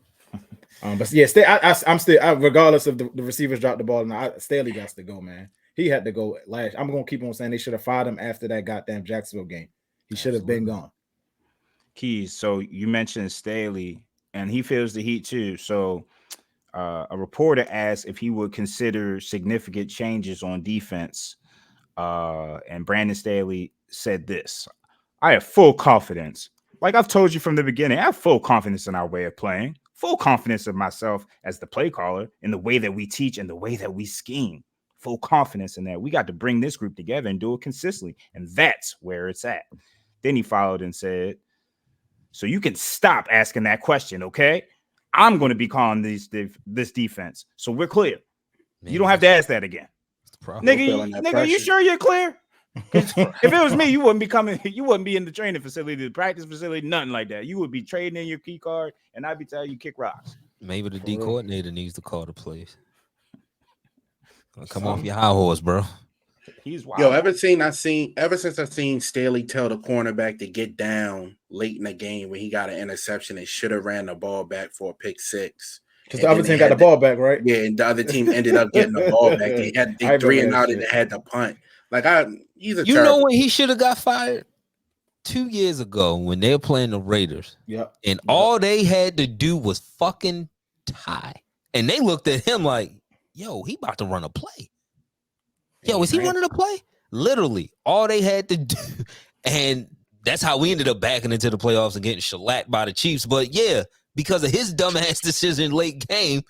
But yeah, I'm still regardless of the receivers dropped the ball. Now Staley got to go, man. He had to go last. I'm gonna keep on saying they should have fired him after that goddamn Jacksonville game. He should have been gone. Keys. So you mentioned Staley, and he feels the heat too. So a reporter asked if he would consider significant changes on defense, and Brandon Staley said this: "I have full confidence. Like I've told you from the beginning, I have full confidence in our way of playing. Full confidence in myself as the play caller, in the way that we teach and the way that we scheme." Full confidence in that. We got to bring this group together and do it consistently. And that's where it's at. Then he followed and said, so you can stop asking that question, okay? I'm going to be calling this defense. So we're clear. Man, you don't have to ask that again. Nigga, you sure you're clear? If it was me, you wouldn't be in the training facility, the practice facility, nothing like that. You would be trading in your key card, and I'd be telling you kick rocks. Maybe the D coordinator needs to call the plays. Come off your high horse, bro. He's wild. Yo, ever since I've seen Staley tell the cornerback to get down late in the game when he got an interception and should have ran the ball back for a pick six. Because the other team got the ball back, right? Yeah, and the other team ended up getting the ball back. They had 3 and out and they had to punt. He's a You know when he should have got fired? 2 years ago when they were playing the Raiders. Yep. And all they had to do was fucking tie. And they looked at him like, yo, he about to run a play. Yo, is he running a play? Literally, all they had to do. And that's how we ended up backing into the playoffs and getting shellacked by the Chiefs. But yeah, because of his dumbass decision late game,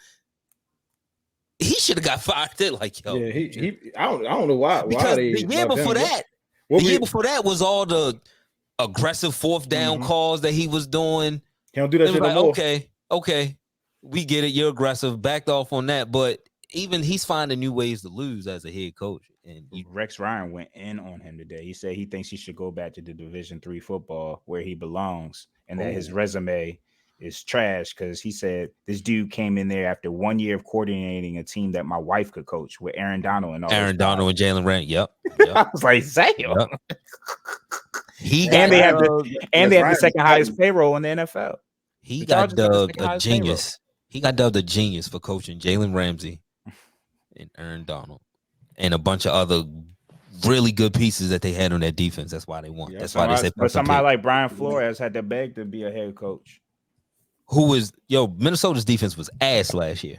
he should have got fired. They're like, yo. Yeah, I don't know why. Because the year before that was all the aggressive fourth down calls that he was doing. He don't do that shit no more. Okay. We get it. You're aggressive. Backed off on that. But even he's finding new ways to lose as a head coach. And Rex Ryan went in on him today. He said he thinks he should go back to the Division III football where he belongs, and that his resume is trash because he said this dude came in there after 1 year of coordinating a team that my wife could coach with Aaron Donald and all. Aaron Donald and Jalen Rand. Yep. I was like, damn. Yep. He And got they have dubbed. the second highest payroll in the NFL. He The got Chargers have the dubbed second a highest payroll. genius. He got dubbed a genius for coaching Jalen Ramsey and Aaron Donald and a bunch of other really good pieces that they had on their defense. That's why they won. Yeah, That's why they say. But somebody like Brian Flores had to beg to be a head coach. Minnesota's defense was ass last year.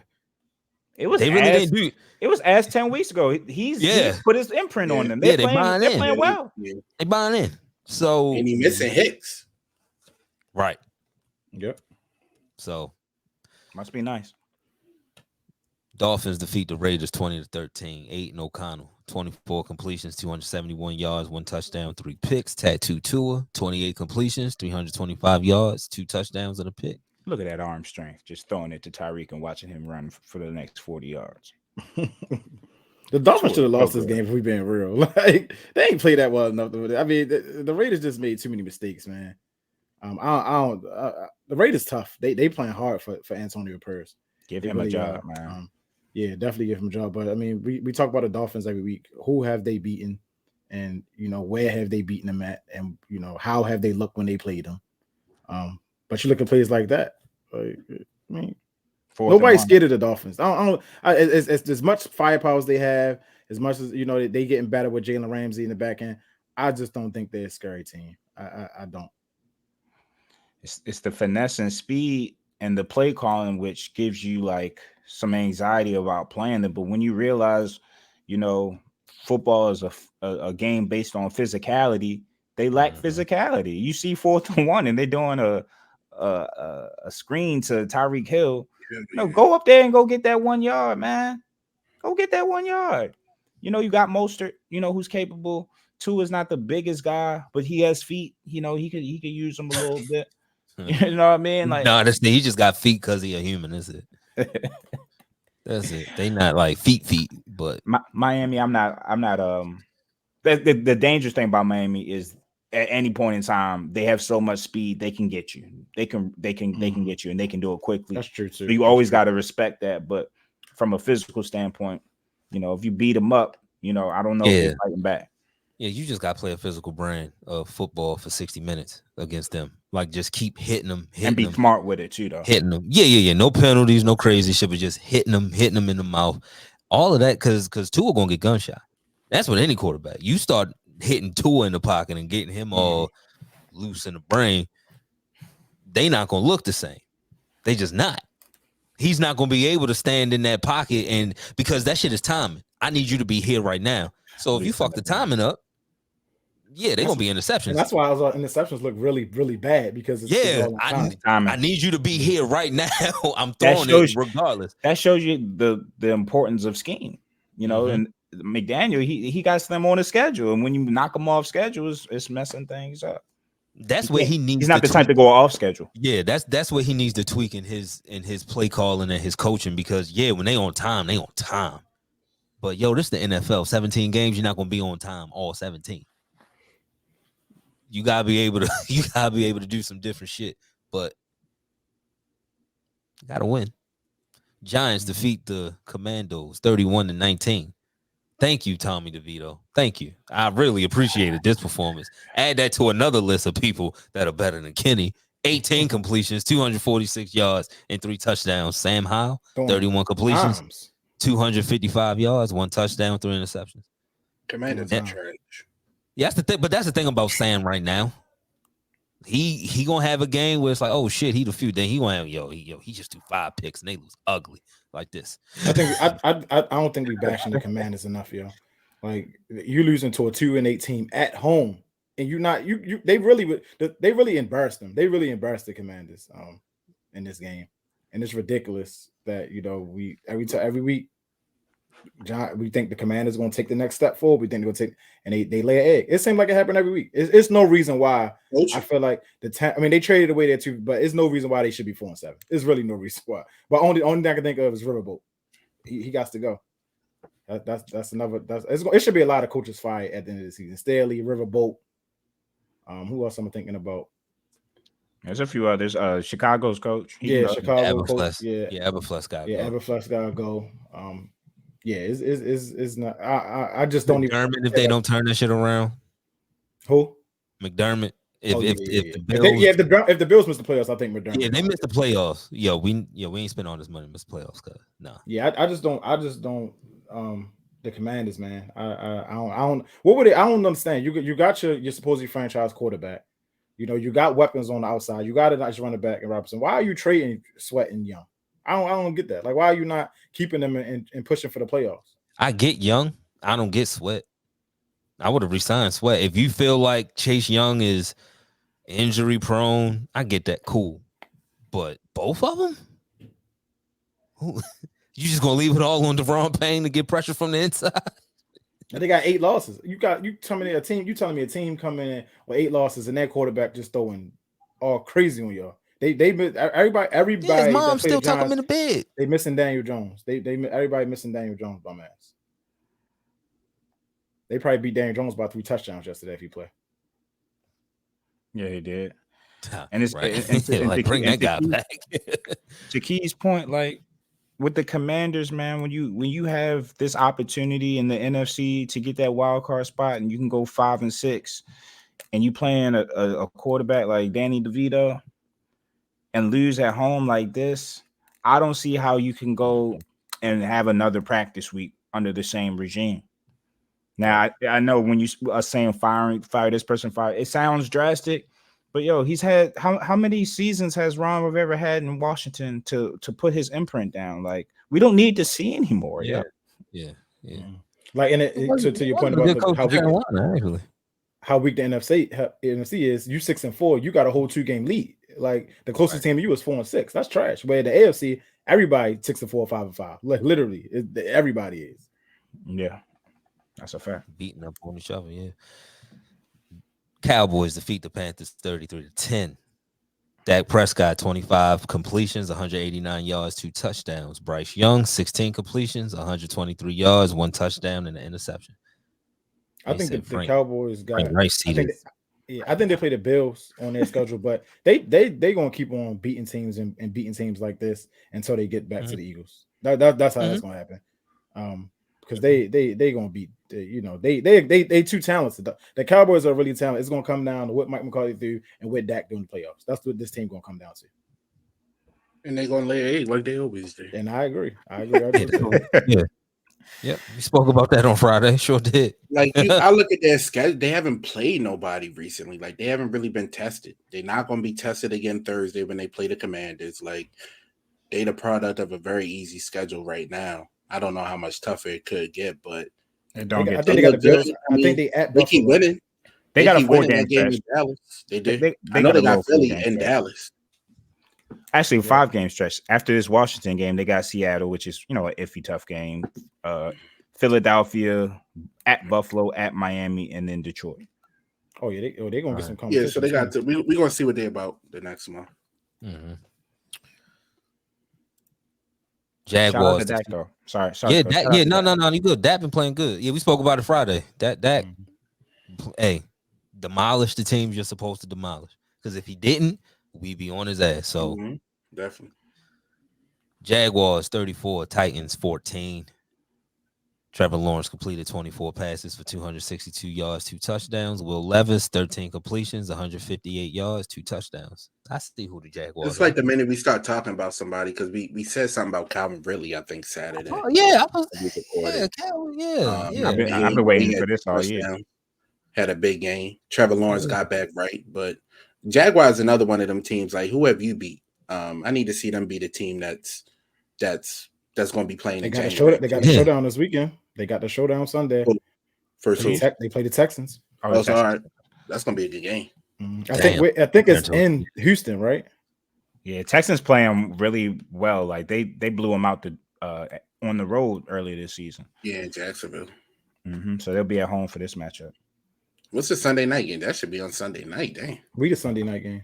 It was They really didn't do. It was ass 10 weeks ago. He's put his imprint on them. They're They're playing well. They buying in. So and he missing Hicks. Right. Yep. So must be nice. Dolphins defeat the Raiders 20-13. Aiden O'Connell, 24 completions, 271 yards, 1 touchdown, 3 picks. Tattoo Tua, 28 completions, 325 yards, 2 touchdowns and a pick. Look at that arm strength, just throwing it to Tyreek and watching him run for the next 40 yards. The Dolphins should have lost this game if we being real. Like they ain't played that well enough. I mean, the Raiders just made too many mistakes, man. The Raiders tough. They playing hard for Antonio Pierce. Give him a job, man. Yeah, definitely give him a job. But I mean, we talk about the Dolphins every week. Who have they beaten? And where have they beaten them at? And how have they looked when they played them? But you look at players like that. Like, I mean, nobody's scared of the Dolphins. It's as much firepower as they have, as much as they getting better with Jalen Ramsey in the back end. I just don't think they're a scary team. I don't. It's the finesse and speed and the play calling which gives you like some anxiety about playing them. But when you realize, football is a game based on physicality, they lack physicality. You see 4th and 1, and they're doing a screen to Tyreek Hill. Go up there and go get that 1 yard, man. Go get that 1 yard. You got Mostert, who's capable. Tua is not the biggest guy, but he has feet. He could use them a little bit. You know what I mean? Like, no, he just got feet because he a human. That's it. That's it. They not like feet, but Miami. I'm not. The dangerous thing about Miami is at any point in time they have so much speed they can get you. They can get you, and they can do it quickly. That's true too. So you always got to respect that. But from a physical standpoint, if you beat them up, I don't know if they're fighting back. Yeah, you just got to play a physical brand of football for 60 minutes against them. Like, just keep hitting them. And be smart with it, too, though. Hitting them. Yeah. No penalties, no crazy shit, but just hitting them in the mouth. All of that because Tua going to get gunshot. That's what any quarterback. You start hitting Tua in the pocket and getting him all loose in the brain, they not going to look the same. They just not. He's not going to be able to stand in that pocket, and because that shit is timing. I need you to be here right now. So if you fuck the timing up, they're gonna be interceptions. And that's why interceptions look really, really bad because I need you to be here right now. I'm throwing it regardless. That shows you the importance of scheme. And McDaniel, he got them on his schedule, and when you knock him off schedule, it's messing things up. That's where he needs. He's not the type to go off schedule. Yeah, that's where he needs to tweak in his play calling and his coaching because when they on time, they on time. But this is the NFL. 17 games, you're not gonna be on time all 17. You gotta be able to do some different shit, but you gotta win. Giants defeat the Commandos 31-19. Thank you, Tommy DeVito. Thank you. I really appreciated this performance. Add that to another list of people that are better than Kenny. 18 completions, 246 yards, and 3 touchdowns. Sam Howell, 31 completions. 255 yards, 1 touchdown, 3 interceptions. Commanders are trash. Yeah, that's the thing. But that's the thing about Sam right now. He gonna have a game where it's like, oh shit, he the few. Then he gonna have he just do 5 picks and they lose ugly like this. I don't think we bashing the Commanders enough, yo. Like you losing to a 2-8 team at home, and they really embarrassed them. They really embarrassed the Commanders in this game, and it's ridiculous that we every week. We think the Commanders going to take the next step forward. We think they're going to take, and they lay an egg. It seems like it happened every week. It's no reason why. I feel like they traded away there too, but it's no reason why they should be 4-7. It's really no reason why. But only thing I can think of is Riverboat. He got to go. That's another. It should be a lot of coaches fired at the end of the season. Staley, Riverboat. Who else am I thinking about? There's a few others. Chicago's coach. Chicago coach. Eberflus got. Eberflus got to go. Yeah, it's not. I just don't even. McDermott, if they don't turn that shit around. Who? McDermott. If the If, Bills, if the Bills miss the playoffs, I think McDermott. yeah, they missed the playoffs. We ain't spend all this money to miss the playoffs, cuz nah. Yeah, I just don't. The Commanders, man. I don't. What would it? I don't understand. You got your supposedly franchise quarterback. You know, you got weapons on the outside. You got a nice running back in Robinson. Why are you trading Sweat and Young? I don't get that. Like, why are you not keeping them and pushing for the playoffs? I get Young. I don't get Sweat. I would have resigned Sweat. If you feel like Chase Young is injury prone, I get that. Cool. But both of them? You just gonna leave it all on De'Ron Payne to get pressure from the inside? And they got 8 losses. You telling me a team coming in with 8 losses and their quarterback just throwing all crazy on y'all. Everybody. Yeah, his mom still tuck him in the bed. They missing Daniel Jones. Everybody missing Daniel Jones, bum ass. They probably beat Daniel Jones by 3 touchdowns yesterday if he play. Yeah, he did. And it's right. and like, bring that guy back. To Key's point, like with the Commanders, man, when you have this opportunity in the NFC to get that wild card spot, and you can go 5-6, and you playing a quarterback like Danny DeVito and lose at home like this, I don't see how you can go and have another practice week under the same regime. Now, I know when you are saying fire this person, it sounds drastic, but yo, he's had how many seasons has Ron Rivera had in Washington to put his imprint down? Like, we don't need to see anymore. Yeah. Like, and to your point about how weak the NFC is, you 6-4, you got a whole 2-game lead. Like, the closest team to you is 4-6. That's trash. Where the AFC, everybody 6-4, 5-5. Like, literally, everybody is. Yeah. That's a fact. Beating up on each other, yeah. Cowboys defeat the Panthers 33-10. Dak Prescott, 25 completions, 189 yards, 2 touchdowns. Bryce Young, 16 completions, 123 yards, 1 touchdown, and an interception. I think the Cowboys got. I think they play the Bills on their schedule, but they gonna keep on beating teams and beating teams like this until they get back to the Eagles. That's how that's gonna happen. Because they gonna beat, they too talented. The Cowboys are really talented. It's gonna come down to what Mike McCarthy do and what Dak do in the playoffs. That's what this team gonna come down to. And they're gonna lay 8 like they always do. And I agree. Yeah, we spoke about that on Friday. Sure did. Like, I look at their schedule. They haven't played nobody recently. Like, they haven't really been tested. They're not gonna be tested again Thursday when they play the Commanders. Like, they the product of a very easy schedule right now. I don't know how much tougher it could get, but it don't get. I think they got the Bills. I think they keep winning. They got a 4-game game in Dallas. They did. I know they got Philly and Dallas. Actually, 5-game stretch. After this Washington game, they got Seattle, which is an iffy, tough game. Philadelphia, at Buffalo, at Miami, and then Detroit. Oh yeah, they're gonna get some competition. Yeah, so they got to. We're gonna see what they're about the next month. Mm-hmm. Jaguars. Dak, though. Sorry. No. You good? Dak been playing good. Yeah, we spoke about it Friday. Dak, hey, demolish the teams you're supposed to demolish. Because if he didn't, we'd be on his ass. So definitely. Jaguars 34, Titans 14. Trevor Lawrence completed 24 passes for 262 yards, 2 touchdowns. Will Levis, 13 completions, 158 yards, 2 touchdowns. I see who the Jaguars It's like the minute we start talking about somebody, because we said something about Calvin Ridley, I think, Saturday. Oh, yeah. I've been waiting for this all year. Had a big game. Trevor Lawrence got back right. But Jaguars another one of them teams. Like, who have you beat? I need to see them beat a team that's going to be playing. They got the showdown this weekend. They got the showdown Sunday. They play the Texans. Oh, it's all right. That's going to be a good game. I think it's in Houston, right? Yeah, Texans playing really well. Like they blew them out on the road earlier this season. Yeah, in Jacksonville. So they'll be at home for this matchup. What's the Sunday night game? That should be on Sunday night. Dang. We the Sunday night game.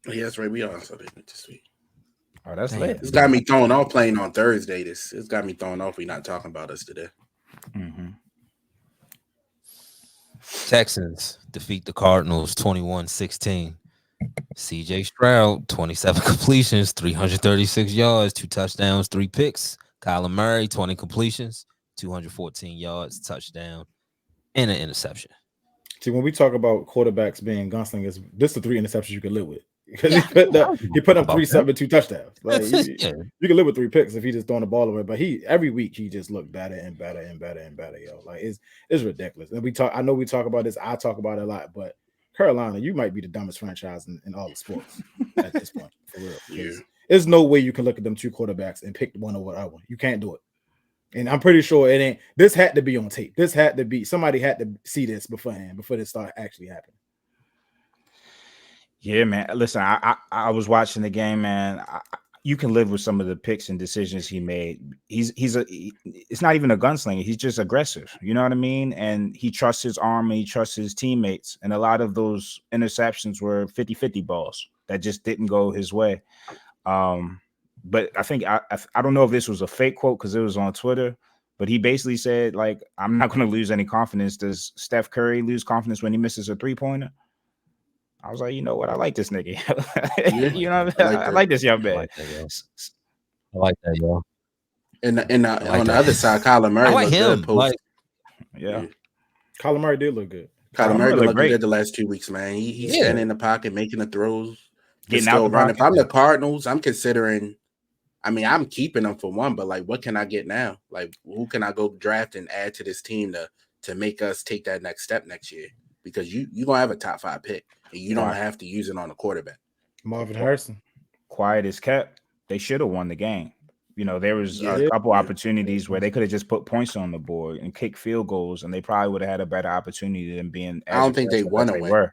Yeah, that's right. We are on Sunday night this week. Oh, that's lit. It's got me thrown off playing on Thursday. It's got me thrown off. We're not talking about us today. Texans defeat the Cardinals 21-16. CJ Stroud, 27 completions, 336 yards, 2 touchdowns, 3 picks. Kyler Murray, 20 completions, 214 yards, touchdown, and an interception. See, when we talk about quarterbacks being gunslingers, this is the 3 interceptions you can live with because Yeah, he put up about 3 that. 7 2 touchdowns. Like Yeah. you can live with 3 picks if he just throwing the ball away. But every week he just looked better and better and better and better. Yo, like it's ridiculous. And I know we talk about this. I talk about it a lot, but Carolina, you might be the dumbest franchise in all the sports at this point, for real. Yeah. There's no way you can look at them 2 quarterbacks and pick one over the other. You can't do it. And I'm pretty sure it ain't. This had to be on tape. This had to be. Somebody had to see this beforehand before this started actually happening. Yeah, man. Listen, I was watching the game, man. You can live with some of the picks and decisions he made. It's not even a gunslinger. He's just aggressive. You know what I mean? And he trusts his arm and he trusts his teammates. And a lot of those interceptions were 50-50 balls that just didn't go his way. But I think I don't know if this was a fake quote because it was on Twitter, but he basically said, like, I'm not going to lose any confidence. Does Steph Curry lose confidence when he misses a 3-pointer? I was like, you know what? I like this nigga. You know what I mean? I like this young man. I like that, yo. And on the other side, Kyler Murray I like looked him. good post. Yeah. Kyler Murray did look good. Kyler Murray looked looked great. good the last 2 weeks, man. He's standing in the pocket, making the throws, Getting still out the running. pocket. If I'm the Cardinals, I'm considering. I mean, I'm keeping him for one, but like, what can I get now? Like, who can I go draft and add to this team to make us take that next step next year? Because you're gonna have a top 5 pick, and you don't have to use it on a quarterback. Marvin Harrison. Quiet as kept. They should have won the game. You know, there was a couple opportunities where they could have just put points on the board and kick field goals, and they probably would have had a better opportunity than being. I don't think they want to win.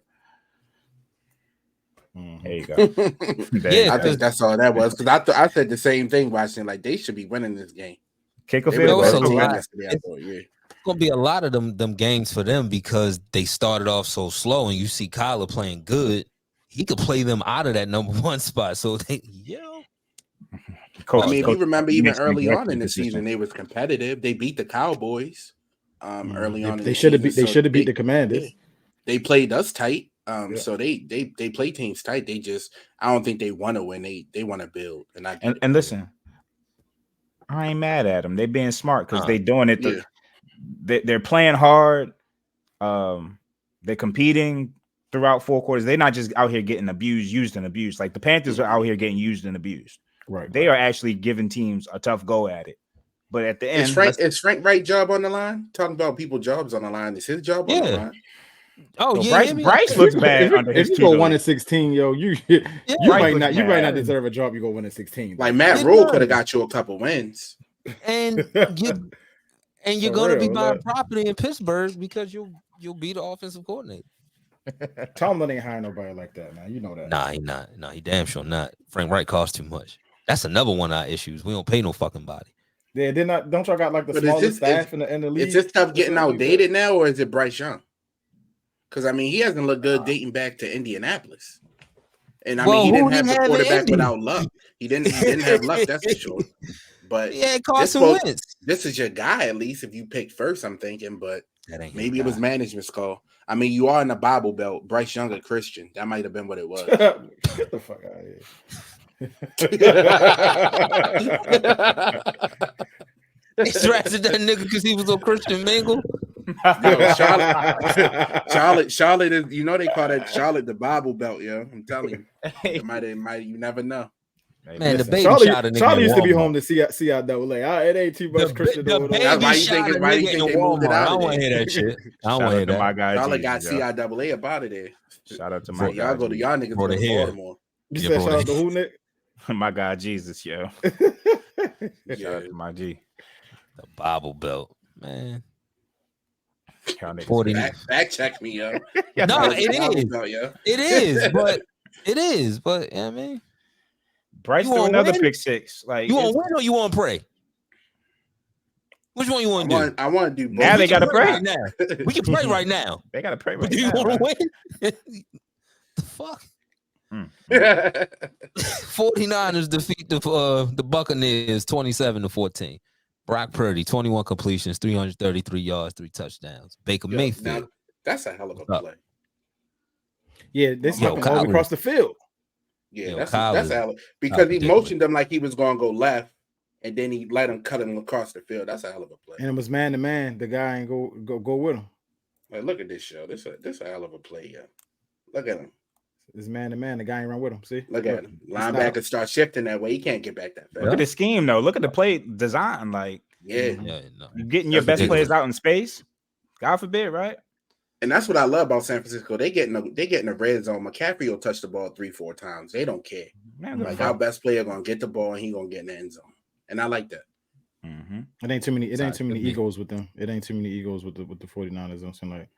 There you go. I think that's all that was because I said the same thing watching. Like, they should be winning this game. Kick a They field would've goal. won the team lot. yesterday, I thought, yeah. Gonna be a lot of them games for them because they started off so slow, and you see Kyler playing good. He could play them out of that number 1 spot. So Coach, I mean, if you remember, even makes me early correct on in the decision. season, they was competitive. They beat the Cowboys early on. They should have beat. They should have beat the Commanders. They played us tight. So they play teams tight. They just, I don't think they want to win. They want to build. And listen, I ain't mad at them. They being smart because they doing it. They're playing hard. They're competing throughout 4 quarters. They're not just out here getting used and abused. Like the Panthers are out here getting used and abused. Right. They are actually giving teams a tough go at it. But at the end, is Frank Wright job on the line? Talking about people jobs on the line. Is his job on the line? Oh, so yeah. Bryce looks bad under his If you go 1-16, yo, you might not deserve a job. You go 1-16. Like Matt Rule could have got you a couple wins. And you're going to be buying property in Pittsburgh because you'll be the offensive coordinator. Tomlin ain't hiring nobody like that, man. You know that. Nah, he not. Nah, he damn sure not. Frank Wright costs too much. That's another one of our issues. We don't pay no fucking body. Yeah, they're not. Don't y'all got like the smallest staff in the league? Is this stuff getting outdated now, or is it Bryce Young? Because I mean, he hasn't looked good dating back to Indianapolis, and I mean, he didn't have the quarterback without luck. He didn't have luck, that's for sure. But yeah, Carson Wentz. This is your guy, at least if you pick first. I'm thinking, but maybe it was management's call. I mean, you are in the Bible Belt. Bryce Young, a Christian. That might have been what it was. Get the fuck out of here. They drafted that nigga because he was a Christian mingle. Yo, Charlotte is, you know, they call that Charlotte the Bible Belt, yo. I'm telling you. It might, you never know. Man, the baby shot a nigga. Charlie used to be home to see CIAA. It ain't too much Christian. The baby shot a nigga in Walmart. I don't want to hear that shit. I don't want to hear that. My guy, Charlie got CIAA up out of there. Shout out to my guy. Y'all go to y'all niggas go to Baltimore. You said shout out to who, Nick? My guy Jesus, yo. Shout out to my G. The Bible Belt, man. 40. Fact check me, yo. No, it is. Belt, yo. It is, but I mean, Bryce threw another pick six. Like, you want to win or you want to pray? Which one you want to do? I want to do both. Now they got to pray. Right now. We can pray right now. They got to pray right do you now. Want to win? The fuck? 49ers defeat the Buccaneers 27-14. Brock Purdy, 21 completions, 333 yards, 3 touchdowns. Baker Mayfield. Now, that's a hell of a play. Yeah, this happened all across the field. Yeah, that's a hell of, because he motioned them like he was going to go left, and then he let him cut him across the field. That's a hell of a play. And it was man to man. The guy ain't go with him. Like, look at this show. This a hell of a play, yeah. Look at him. It's man to man. The guy ain't run with him. See, Look at him. Linebacker start shifting that way. He can't get back that fast. Look at the scheme, though. Look at the play design. Like, Yeah. No. you're getting your best players out in space. God forbid, right? And that's what I love about San Francisco. They getting the red zone. McCaffrey will touch the ball 3-4 times. They don't care. Man, Like our best player gonna get the ball and he gonna get in the end zone. And I like that. Mm-hmm. It ain't too many egos with them. It ain't too many egos with the 49ers. I'm saying like,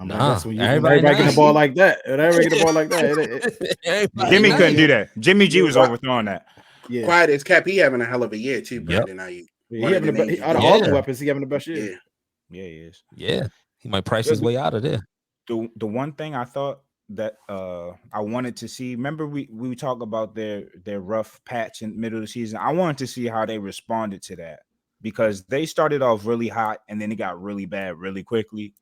Nah, when everybody everybody get nice. the ball like that. Everybody get the ball like that. Jimmy couldn't do that. Jimmy G was overthrowing that. Yeah, Quiet as Cap, he having a hell of a year too, Brandon. Ayuk. he having out of all the weapons, he having the best year. Yeah, he is. Yeah, he might price his way out of there. The one thing I thought that I wanted to see, remember we talk about their rough patch in the middle of the season. I wanted to see how they responded to that, because they started off really hot and then it got really bad really quickly.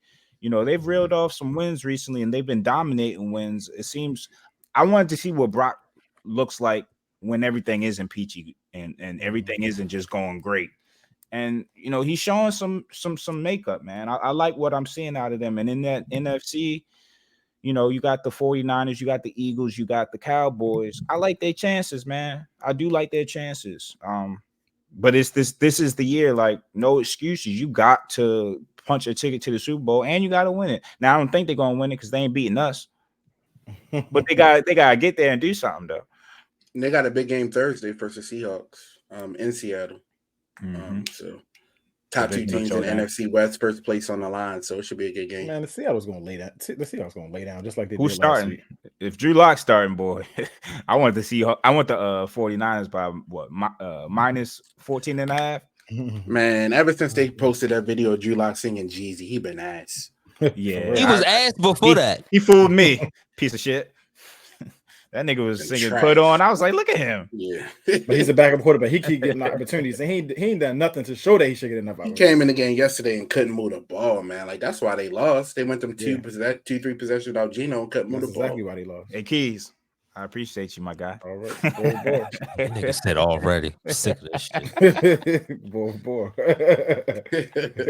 You know, they've reeled off some wins recently and they've been dominating wins. It seems I wanted to see what Brock looks like when everything isn't peachy and everything isn't just going great. And, you know, he's showing some makeup, man. I like what I'm seeing out of them. And in that NFC, you know, you got the 49ers, you got the Eagles, you got the Cowboys. I like their chances, man. I do like their chances. But it's this is the year, like, no excuses. You got to punch a ticket to the Super Bowl and you got to win it. Now, I don't think they're going to win it because they ain't beating us. But they got to get there and do something, though. And they got a big game Thursday versus Seahawks in Seattle. So top two teams in the NFC West, first place on the line, so it should be a good game. Man, the Seattle's gonna lay down. The Seahawks gonna lay down just like they Who's did starting? last week. If Drew Lock's starting, boy, I want the 49ers by what minus 14.5. Man, ever since they posted that video of Drew Lock singing Jeezy, he been ass. Yeah, He was ass before that. He fooled me, piece of shit. That nigga was singing trash. "Put On." I was like, look at him. Yeah, But he's a backup quarterback. He keep getting opportunities, and he ain't done nothing to show that he should get enough. he came in the game yesterday and couldn't move the ball, man. Like that's why they lost. They went them 2-3 possessions without Geno and couldn't move That's the ball. exactly why they lost. Hey, Keys, I appreciate you, my guy. All right, boy. Nigga said already. I'm sick of this shit. boy.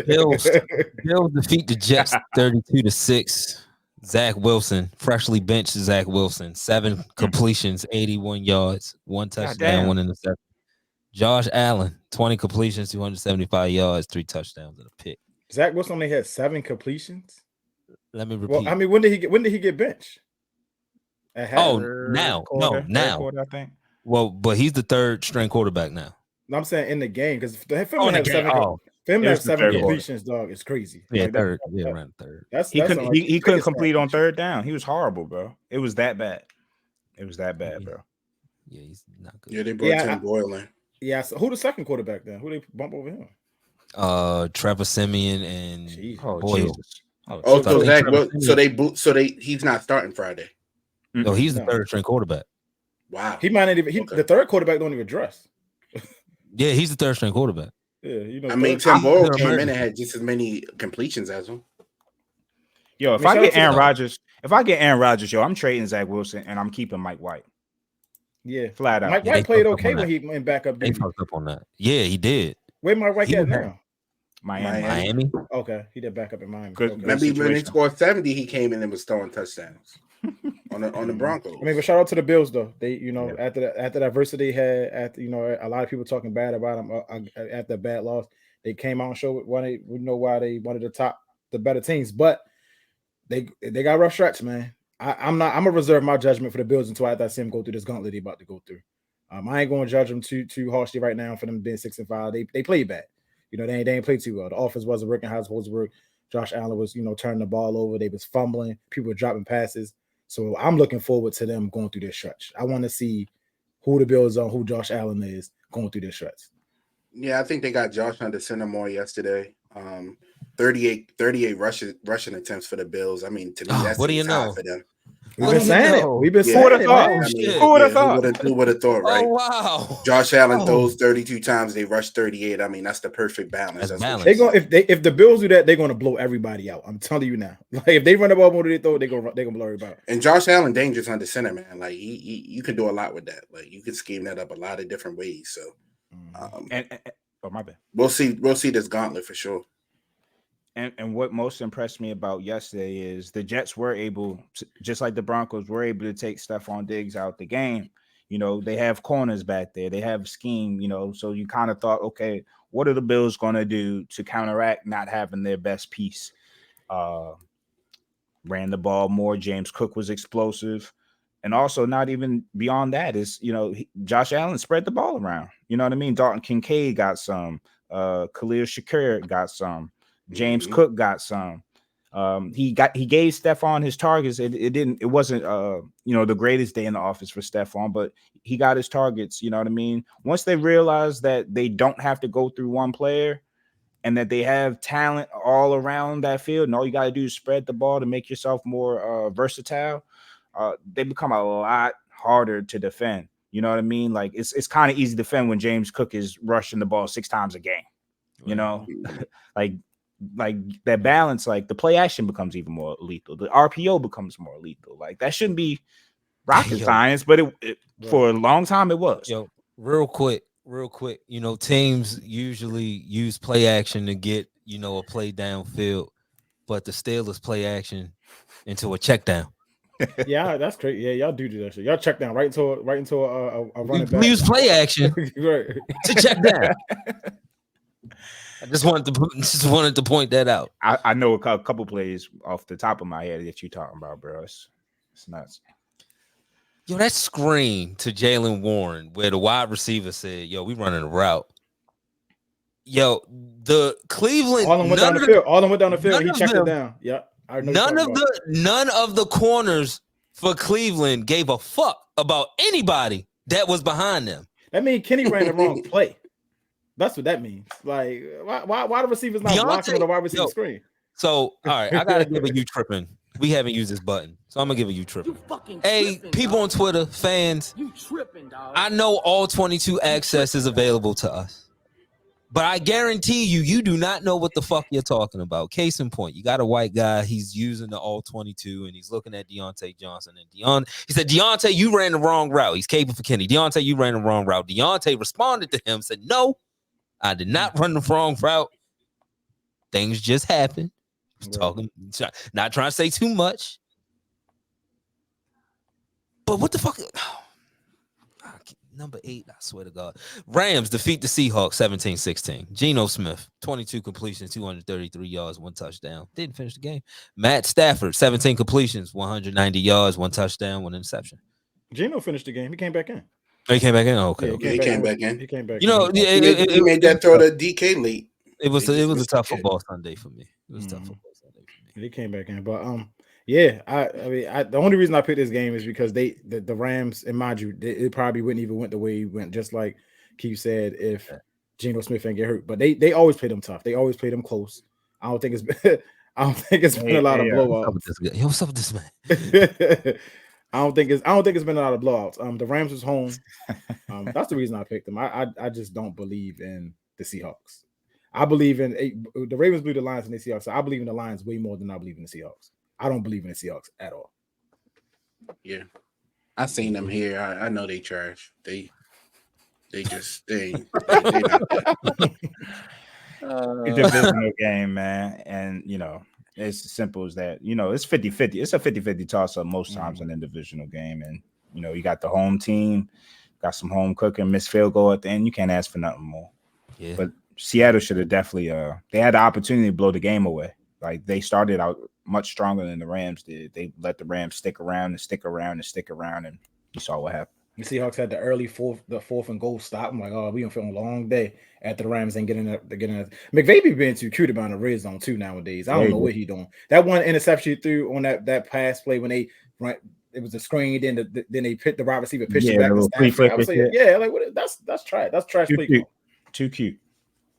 Bills defeat the Jets 32-6. Zach Wilson, freshly benched Zach Wilson, 7 completions, 81 yards, 1 touchdown, 1 interception. Josh Allen, 20 completions, 275 yards, 3 touchdowns and a pick. Zach Wilson only had 7 completions. Let me repeat. Well, I mean, when did he get benched? Now. Quarter, I think. Well, but he's the 3rd string quarterback now. I'm saying in the game because for him Oh, in to the have game. 7, for him to have It's the 7 third completions, dog, is crazy. Yeah, Like, 3rd. Yeah, around 3rd. He couldn't complete on 3rd down. He was horrible, bro. It was that bad. Bro. Yeah, he's not good. Yeah, they brought Tim Boyle in. Yeah, so who the second quarterback then? Who they bump over him? Trevor Simeon and Boyle. He's not starting Friday. No, he's the 3rd string quarterback. Wow. He might not even the 3rd quarterback don't even dress. Yeah, he's the 3rd string quarterback. Yeah, you know. I mean, Tim Boyle came in and had just as many completions as him. Yo, if I get Aaron Rodgers, yo, I'm trading Zach Wilson and I'm keeping Mike White. Yeah, flat out. Mike White played okay when he went back up. They fucked up on that. Yeah, he did. Where Mike White at now? Miami. Okay, he did back up in Miami. Good. Okay. Remember when he scored 70, he came in and was throwing touchdowns on the Broncos. I mean, but shout out to the Bills though. They, after the adversity they had, a lot of people talking bad about them after a bad loss. They came out and showed why they one of the better teams, but they got rough stretch, man. I'm gonna reserve my judgment for the Bills until after I see them go through this gauntlet they about to go through. I ain't going to judge them too harshly right now for them being 6-5. They played bad. They ain't played too well. The offense wasn't working how it's supposed to work. Josh Allen was, turning the ball over. They was fumbling. People were dropping passes. So I'm looking forward to them going through this stretch. I want to see who the Bills are, who Josh Allen is going through this stretch. Yeah, I think they got Josh under center more yesterday. 38 rushing attempts for the Bills. I mean, to me, that's what do you know for them. We've been saying it. We've been saying Who would have it. thought? Man. Who would have thought? Who would have thought, right? Oh, wow. Josh Allen throws 32 times. They rush 38. I mean, that's the perfect balance. That's balance. They going if the Bills do that, they're going to blow everybody out. I'm telling you now. Like if they run the ball more than they throw, they're gonna blow everybody out. And Josh Allen dangerous under center, man. Like you can do a lot with that. Like you can scheme that up a lot of different ways. So, my bad. We'll see this gauntlet for sure. And what most impressed me about yesterday is the Jets were able to, just like the Broncos, were able to take Stephon Diggs out the game. You know, they have corners back there. They have scheme, you know, so you kind of thought, okay, what are the Bills going to do to counteract not having their best piece? Ran the ball more. James Cook was explosive. And also not even beyond that is, you know, Josh Allen spread the ball around. You know what I mean? Dalton Kincaid got some. Khalil Shakir got some. James Cook got some. He gave Stephon his targets. It wasn't you know, the greatest day in the office for Stephon, but he got his targets. You know what I mean? Once they realize that they don't have to go through one player and that they have talent all around that field, and all you got to do is spread the ball to make yourself more versatile, they become a lot harder to defend. You know what I mean? Like it's kind of easy to defend when James Cook is rushing the ball 6 times a game. You know, like that balance, like the play action becomes even more lethal. The RPO becomes more lethal. Like that shouldn't be rocket science, but it for a long time it was. Yo, real quick. You know, teams usually use play action to get, you know, a play downfield, but the Steelers play action into a check down. Yeah, that's great. Yeah, y'all do that shit. Y'all check down right into a running back. We use play action Right. to check down. I just wanted to point that out. I know a couple plays off the top of my head that you're talking about, bro. It's nuts. Yo, that screen to Jalen Warren where the wide receiver said, yo, we running a route. Yo, the Cleveland all of them went down the field. All of them went down the field. He checked it down. Yep. None of the corners for Cleveland gave a fuck about anybody that was behind them. That means Kenny ran the wrong play. That's what that means. Like, why the receivers not blocking on the wide receiver screen? So, all right, I gotta give a you tripping. We haven't used this button, so I'm gonna give a you tripping. Hey, people on Twitter, fans, you tripping, dog. I know all 22 access is available to us, but I guarantee you do not know what the fuck you're talking about. Case in point, you got a white guy, he's using the all 22, and he's looking at Deontay Johnson. And he said, Deontay, you ran the wrong route. He's caping for Kenny. Deontay, you ran the wrong route. Deontay responded to him, said, no, I did not run the wrong route. Things just happened. Talking, not trying to say too much. But what the fuck? Number 8, I swear to God. Rams defeat the Seahawks 17-16. Geno Smith, 22 completions, 233 yards, 1 touchdown. Didn't finish the game. Matt Stafford, 17 completions, 190 yards, 1 touchdown, 1 interception. Geno finished the game. He came back in. He came back in? Oh, okay. Yeah, he came back in. He came back you know, in. He made that throw to DK late. It was a tough football Sunday for me. It was a tough football Sunday for me. He came back in. But yeah, I mean, the only reason I picked this game is because the Rams, and mind you, it probably wouldn't even went the way he went, just like Keith said, if Geno Smith didn't get hurt. But they always played them tough. They always played them close. I don't think it's been a lot of blowouts. Yo, what's up with this man? I don't think it's been a lot of blowouts. The Rams was home. That's the reason I picked them. I just don't believe in the Seahawks. I believe in the Ravens blew the Lions and the Seahawks. So I believe in the Lions way more than I believe in the Seahawks. I don't believe in the Seahawks at all. Yeah, I seen them here. I know they trash. They just they not that. It's a divisional game, man, and you know it's as simple as that. You know, it's 50-50. It's a 50-50 toss-up most times in a divisional game, and you know you got the home team, got some home cooking, missed field goal at the end. You can't ask for nothing more. Yeah, but Seattle should have definitely they had the opportunity to blow the game away. Like they started out much stronger than the Rams did. They let the Rams stick around, and you saw what happened. The Seahawks had the fourth and goal stop. I'm like, oh, we gonna feel a long day after the Rams ain't getting up. McVay being too cute about the red zone too nowadays. I don't know what he doing. That one interception he threw on that pass play when it was a screen, then they picked the wide receiver, pitched it back to Stafford. I was like, like what? That's trash. That's trash play call. Too cute.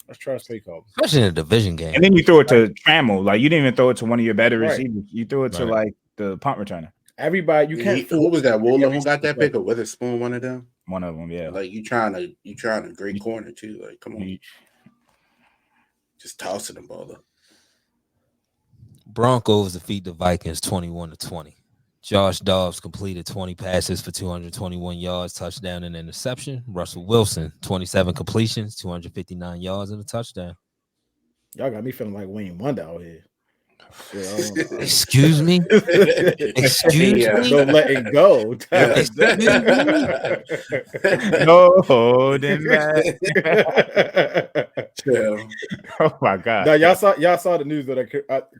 That's trash play call. Especially in a division game. And then you throw it to Trammell. Like you didn't even throw it to one of your better receivers. You threw it to like the punt returner. Everybody, you can't. Who was that? Wooler who got that pick? Or Witherspoon, one of them? One of them, yeah. Like you trying to great corner too. Like, come on. Just tossing the ball up. Broncos defeat the Vikings 21-20. Josh Dobbs completed 20 passes for 221 yards, touchdown and interception. Russell Wilson, 27 completions, 259 yards and a touchdown. Y'all got me feeling like Wayne Wonder out here. Excuse me. Excuse me. No letting go. Excuse me. No holding back. Yeah. Oh my god. Now y'all saw the news that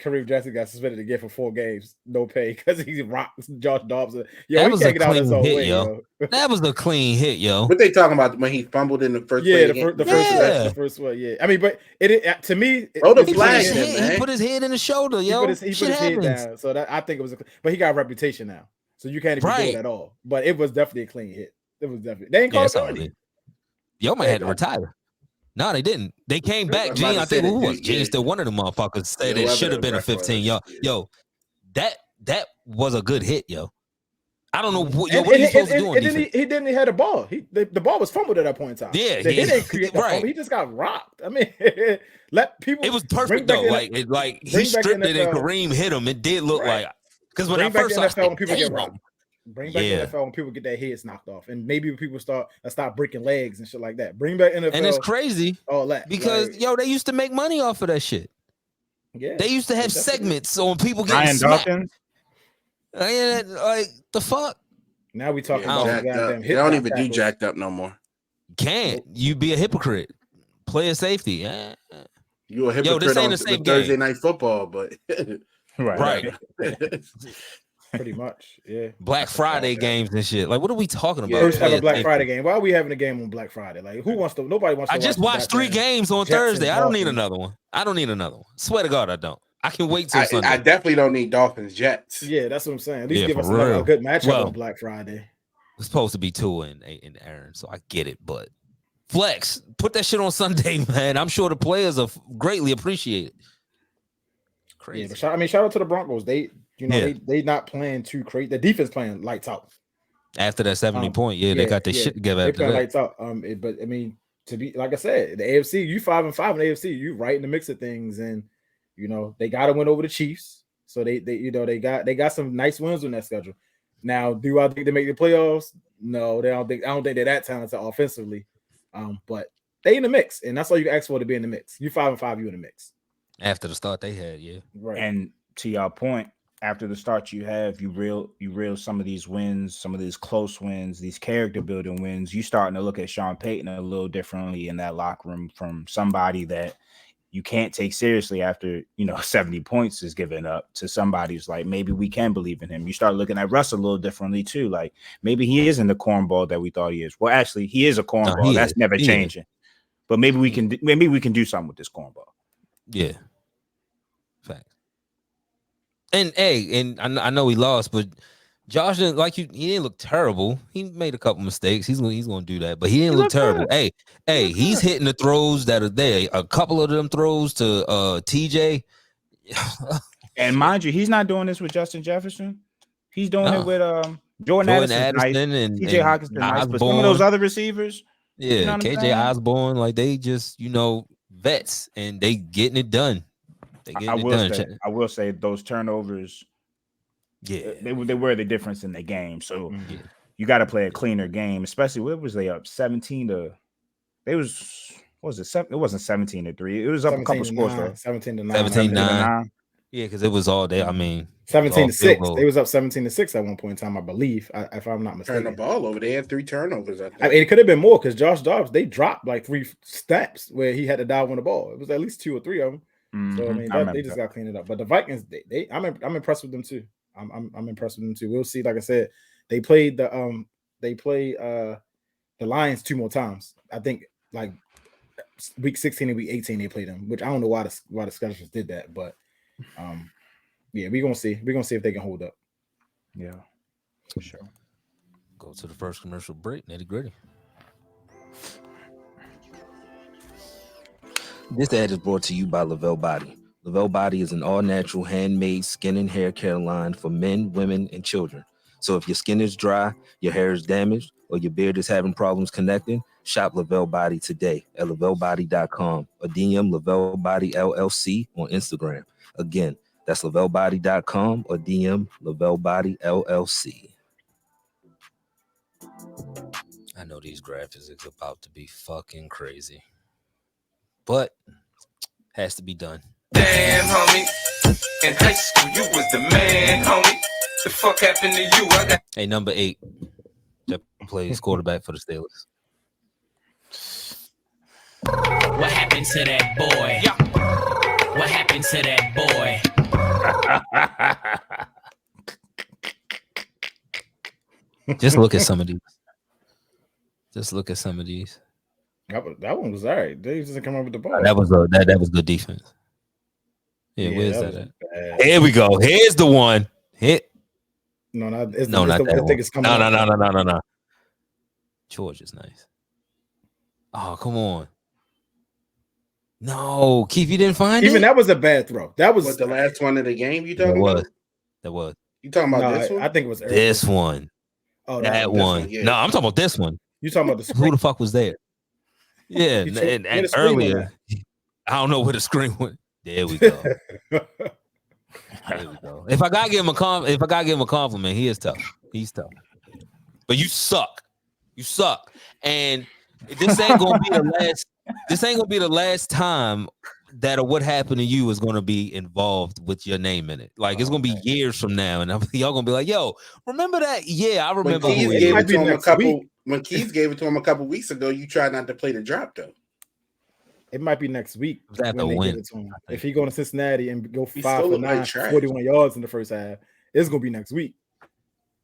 Kareem Jackson got suspended again for 4 games, no pay because he rocked Josh Dobbs. Yo, That he was can't a get out of his clean own hit, way, yo. That was a clean hit, yo. What they talking about when he fumbled in the first Yeah, play the first Yeah. the first one. Yeah, I mean, but it to me, Throw the it's He put, flag his then, head, man. he put his head in the shoulder, He yo. put his Shit head happens. down. So that I think it was, but he got a reputation now, so you can't even do it Right. at all. But it was definitely a clean hit. It was definitely they ain't Yeah, called it's a all penalty. good. Yo might They have to ain't retire. No, they didn't. They came back. I'm Gene, about to I say think who that, was Gene? yeah. Still one of them motherfuckers said Yeah, it should whoever have been the a ref 15. was, Yo, yeah. yo, that was a good hit, yo. I don't know what, yo, And, what are you supposed to do on then defense? he didn't have the ball. The ball was fumbled at that point in time. Yeah, the hit he- didn't create the right. fumble. He just got rocked. I mean, let people. It was bring perfect back though. the- Like he bring back the stripped it and NFL. Kareem hit him. It did look Right. like because when Bring I back first the saw it, I NFL when said, people get "Damn." rocked. Bring back Yeah. the NFL when people get their heads knocked off, and maybe people start breaking legs and shit like that. Bring back NFL. And it's crazy all that because like, yo, they used to make money off of that shit. yeah, They used to have definitely- segments on people getting Ryan smacked. Dawkins. Like the fuck. Now we talking Yeah, about Jacked up. goddamn They hip don't hop even do tackles. jacked up no more. Can't you be a hypocrite? Player safety. You a Yo, hypocrite this ain't on the same with Thursday game. night football, but Right. Pretty much, yeah. Black Friday games and shit. Like, what are we talking about? First ever Player Black safety? Friday game. Why are we having a game on Black Friday? Like, who wants to? Nobody wants to. I just watch watched 3 goddamn games on Jets and Thursday. I don't need Dolphins. another one. I don't need another one. Swear to God, I don't. I can wait till Sunday. I definitely don't need Dolphins Jets. Yeah, that's what I'm saying. At least Yeah, give for us a real. good matchup Well, on Black Friday. It's supposed to be Tua and Aaron, so I get it. But flex, put that shit on Sunday, man. I'm sure the players are greatly appreciate it. Crazy. Yeah, but shout out to the Broncos. They, Yeah. they not playing too crazy. The defense playing lights out. After that 70 point, they got their shit together They after playing that. lights out. But I mean, to be like I said, the AFC, you 5-5 in the AFC, you right in the mix of things, and they got to win over the Chiefs. So they got some nice wins on that schedule. Now, do I think they make the playoffs? No, I don't think they're that talented offensively. But they in the mix, and that's all you ask for to be in the mix. You 5-5, you in the mix. After the start they had, yeah. Right. And to your point, after the start you have, you reel some of these wins, some of these close wins, these character building wins. You starting to look at Sean Payton a little differently in that locker room from somebody that you can't take seriously after 70 points is given up to somebody who's like, maybe we can believe in him. You start looking at Russ a little differently too. Like maybe he isn't the cornball that we thought he is. Well, actually, he is a cornball. That's never changing. But maybe we can do something with this cornball. Yeah. Fact. And I know he lost, but Josh didn't he didn't look terrible. He made a couple mistakes. He's gonna do that, but he didn't look terrible. good. Hey, he's hitting the throws that are there. A couple of them throws to TJ. And mind you, he's not doing this with Justin Jefferson. He's doing it with Jordan Addison nice, and TJ Hawkinson nice, but some of those other receivers, yeah, KJ Osborne, like they just vets and they getting it done. I will say those turnovers, they were the difference in the game. So you got to play a cleaner game, especially what was they up 17 to? They was what was it? It wasn't 17-3. It was up a couple scores though. 17-9. 17-9. Yeah, because it was all day. I mean, 17-6. They was up 17-6 at one point in time, I believe, if I'm not mistaken. Turn the ball over. They had 3 turnovers. I think. I mean, it could have been more because Josh Dobbs, they dropped like 3 snaps where he had to dive on the ball. It was at least 2 or 3 of them. So I mean, they just got cleaned it up. But the Vikings, I'm impressed with them too. I'm impressed with them too. We'll see. Like I said, they played the Lions 2 more times. I think like week 16 and week 18 they played them, which I don't know why the schedules did that, but yeah, we're gonna see. We're gonna see if they can hold up. Yeah, for sure. Go to the first commercial break. Nitty gritty. This ad is brought to you by Lavelle Body. Lavelle Body is an all-natural, handmade skin and hair care line for men, women, and children. So if your skin is dry, your hair is damaged, or your beard is having problems connecting, shop Lavelle Body today at lavellebody.com or DM Lavelle Body LLC on Instagram. Again, that's lavellebody.com or DM Lavelle Body LLC. I know these graphics are about to be fucking crazy. But Has to be done. Damn, homie. In high school, you was the man, homie. The fuck happened to you? I got Hey, number 8. That plays quarterback for the Steelers. What happened to that boy? What happened to that boy? Just look at some of these. Just look at some of these. That one was all right. They just didn't come up with the ball. That was good defense. Yeah, where's that that was at? bad. Here we go. Here's the one. Hit. No, not Not that I one. think it's coming. No. George is nice. Oh, come on. No, Keith, you didn't find Even it? that was a bad throw. That was What, the last one of the game you That talking about? was. That was. You talking about no, this one? I think it was early. This one. Oh, no, That this one. one, yeah. No, I'm talking about this one. you talking about the Who screen? the fuck was there? Yeah, You and, took- where the screen earlier, I don't know where the screen went. There we go. There we go. If I gotta give him a compliment, he is tough. He's tough. But you suck. You suck. And this ain't gonna be the last. This ain't gonna be the last time that what happened to you is gonna be involved with your name in it. Like it's gonna be years from now, and y'all gonna be like, "Yo, remember that? Yeah, I When remember." Keith Who it he gave might is." it be to him a next couple. week. When Keith gave it to him a couple weeks ago, you tried not to play the drop though. It might be next week They have to when they win, give it to him. I think. If he go to Cincinnati and go He 5 still for look like 9, trash. 41 yards in the first half, it's gonna be next week.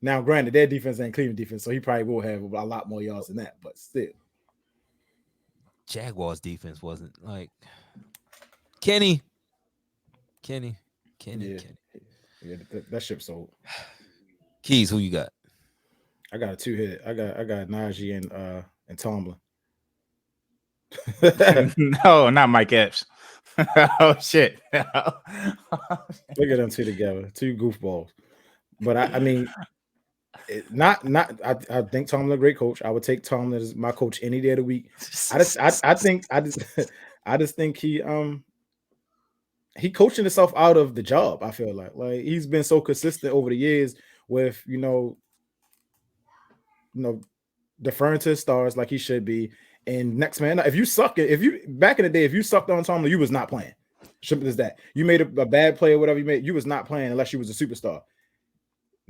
Now, granted, their defense ain't Cleveland defense, so he probably will have a lot more yards than that. But still, Jaguars defense wasn't like Kenny. yeah, Kenny. yeah, that ship's sold. Keys, who you got? I got a 2-hit. I got Najee and Tomlin. No, not Mike Epps. Oh shit. Look at them two together, 2 goofballs. But I mean, I think Tomlin a great coach. I would take Tomlin as my coach any day of the week. I just think he coaching himself out of the job. I feel like he's been so consistent over the years with deferring to his stars like he should be. And next man, if you back in the day, if you sucked on Tomlin, you was not playing. Simple as that. You made a bad play or whatever you made, you was not playing unless you was a superstar.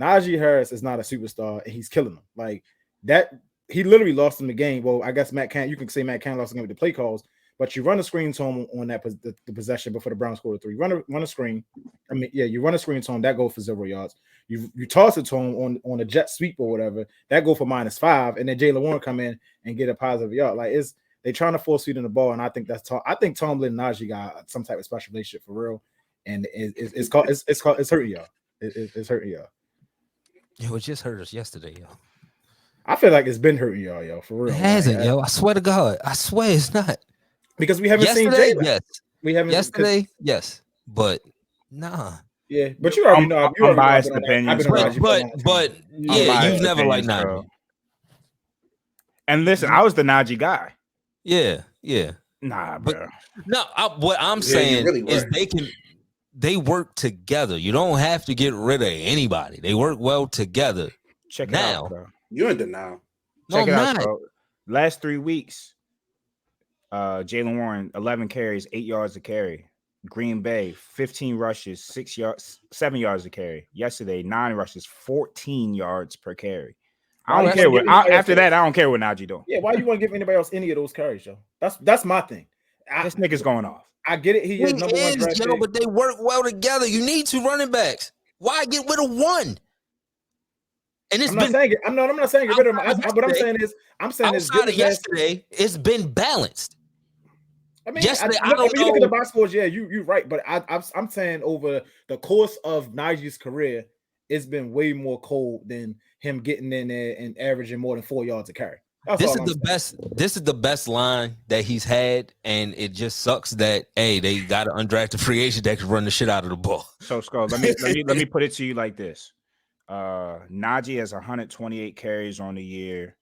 Najee Harris is not a superstar, and he's killing them. Like that, he literally lost him the game. Well, I guess you can say Matt Cannon lost the game with the play calls, but you run a screen to him on that the possession before the Browns scored 3. Run a screen. I mean, yeah, you run a screen to him, that goes for 0 yards. You toss it to him on a jet sweep or whatever, that go for -5, and then Jaylen Warren come in and get a positive yard. Like they trying to force feed in the ball, and I think I think Tomlin and Najee got some type of special relationship for real, and it's hurting y'all. It's hurting y'all. Yo, it just hurt us yesterday, yo. I feel like it's been hurting y'all, yo, for real. It hasn't, Like, yo. I swear to God. I swear it's not. because we haven't seen Yesterday, Jaylen. yes. We haven't Yesterday, yes. But nah. Yeah, but you already know. You already know unbiased I've been on opinions, that. I've been on bro. Najee for a long time. But yeah, Unbiased you've never liked opinions, Najee. bro. And listen, I was the Najee guy. Yeah. Nah, But- bro. No, what I'm Yeah, you saying really is were. they work together. You don't have to get rid of anybody. They work well together. Check it Now. out, bro. You're in denial. No, Check I'm it out, not. bro. Last 3 weeks, Jaylen Warren, 11 carries, 8 yards a carry. Green Bay, 15 rushes, 7 yards a carry. Yesterday, 9 rushes, 14 yards per carry. I Why don't you care gonna what. give anybody After else- that, I don't care what Najee doing. Yeah, why you want to give anybody else any of those carries, yo? That's my thing. This nigga's going off. I get it. He He is number 1 is, draft yo, pick. but they work well together. You need 2 running backs. Why get rid of one? And it's I'm not been saying it. I'm not saying get rid of him. What I'm saying is, outside of yesterday, it's been balanced. I mean, yesterday, I look, don't if you look at the know- box scores, yeah, you're right. But I'm saying over the course of Najee's career, it's been way more cold than him getting in there and averaging more than 4 yards a carry. That's This all is I'm the saying. best. This is the best line that he's had, and it just sucks that they got an undrafted free agent that can run the shit out of the ball. So, Scoe, let me put it to you like this. Najee has 128 carries on the year.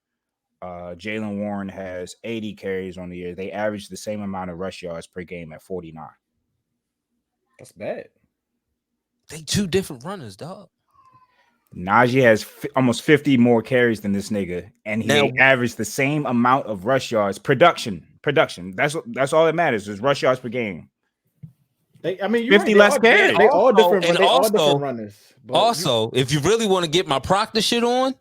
Jaylen Warren has 80 carries on the year. They average the same amount of rush yards per game at 49. That's bad. They 2 different runners, dog. Najee has almost 50 more carries than this nigga, and he Now- averaged the same amount of rush yards. Production. That's all that matters is rush yards per game. I mean, 50 less carries. They all different. And They all also- different runners. But Also, if you really want to get my Proctor shit on,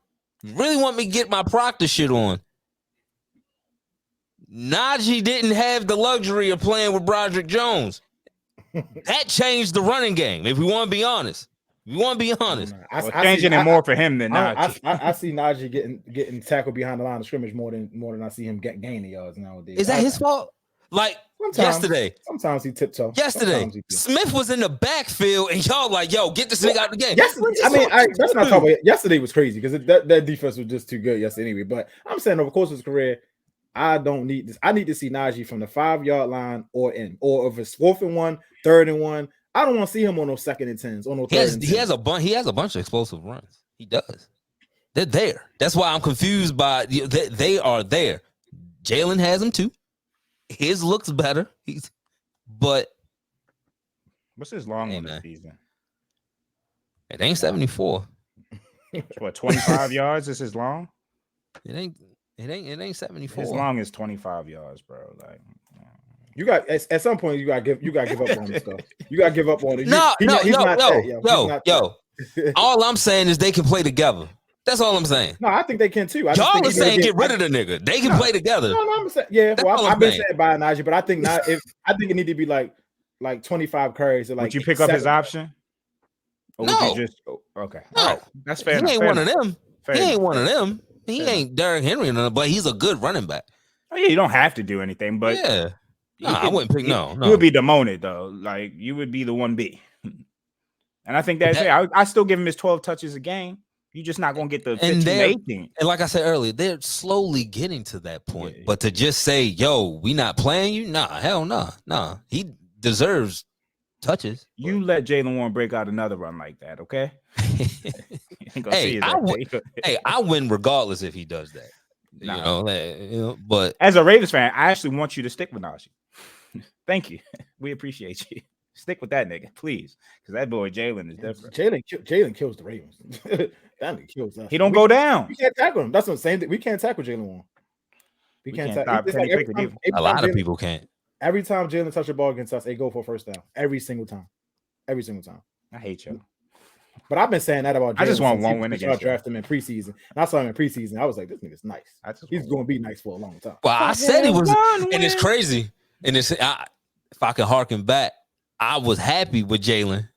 Najee didn't have the luxury of playing with Broderick Jones. That changed the running game. If we want to be honest, Well, changing it more for him than Najee. I see Najee getting tackled behind the line of scrimmage more than I see him gaining yards nowadays. Is that his fault? Like yesterday. Sometimes he tiptoe. Yesterday, Smith was in the backfield, and y'all like, yo, get this nigga out the game. Yes, I mean, that's not talking about yesterday was crazy because that defense was just too good yesterday anyway. But I'm saying over the course of his career, I don't need this. I need to see Najee from the 5-yard line or in, or if it's 4th and 1, 3rd and 1. I don't want to see him on no 2nd and 10s, on no 3rd and 10s. He has a bunch of explosive runs. He does. They're there. That's why I'm confused by they are there. Jalen has them too. His looks better. But what's his long on the season? It ain't 74. What, 25 yards is his long? It ain't 74. His long is 25 yards, bro. Like you got at some point you gotta give up on this stuff. You gotta give up on it. All I'm saying is they can play together. That's all I'm saying. No, I think they can too. Y'all are saying get rid of the nigga. They can play together. No, I'm saying I've been saying by Najee, but I think I think it need to be like 25 carries. Or like would you pick up his option? Or no. Would you just okay. No, right. That's fair. He ain't one of them. He ain't one of them. He Fair ain't Derrick Henry, but he's a good running back. Oh yeah, you don't have to do anything, but yeah. I wouldn't pick no. You would be demoted though. Like you would be the 1B. And I think that's fair. I still give him his 12 touches a game. You're just not gonna get the 15 to 18. And like I said earlier, they're slowly getting to that point. Yeah. But to just say, yo, we not playing you? Nah, hell no. Nah. He deserves touches. You let Jalen Warren break out another run like that, okay? I win regardless if he does that. Nah. But as a Ravens fan, I actually want you to stick with Najee. Thank you. We appreciate you. Stick with that nigga, please, because that boy Jalen is different. Jalen kills the Ravens. That nigga kills us. He don't go down. We can't tackle him. That's what I'm saying. We can't tackle Jalen Warren. We can't tackle. A lot of people can't. Every time Jalen touch the ball against us, they go for a first down. Every single time. I hate you. But I've been saying that about Jalen. I just want one win against you. I drafted him in preseason. And I saw him in preseason. I was like, this nigga's nice. He's going to be nice for a long time. Well, I said he was, and it's crazy. And it's if I can harken back, I was happy with Jalen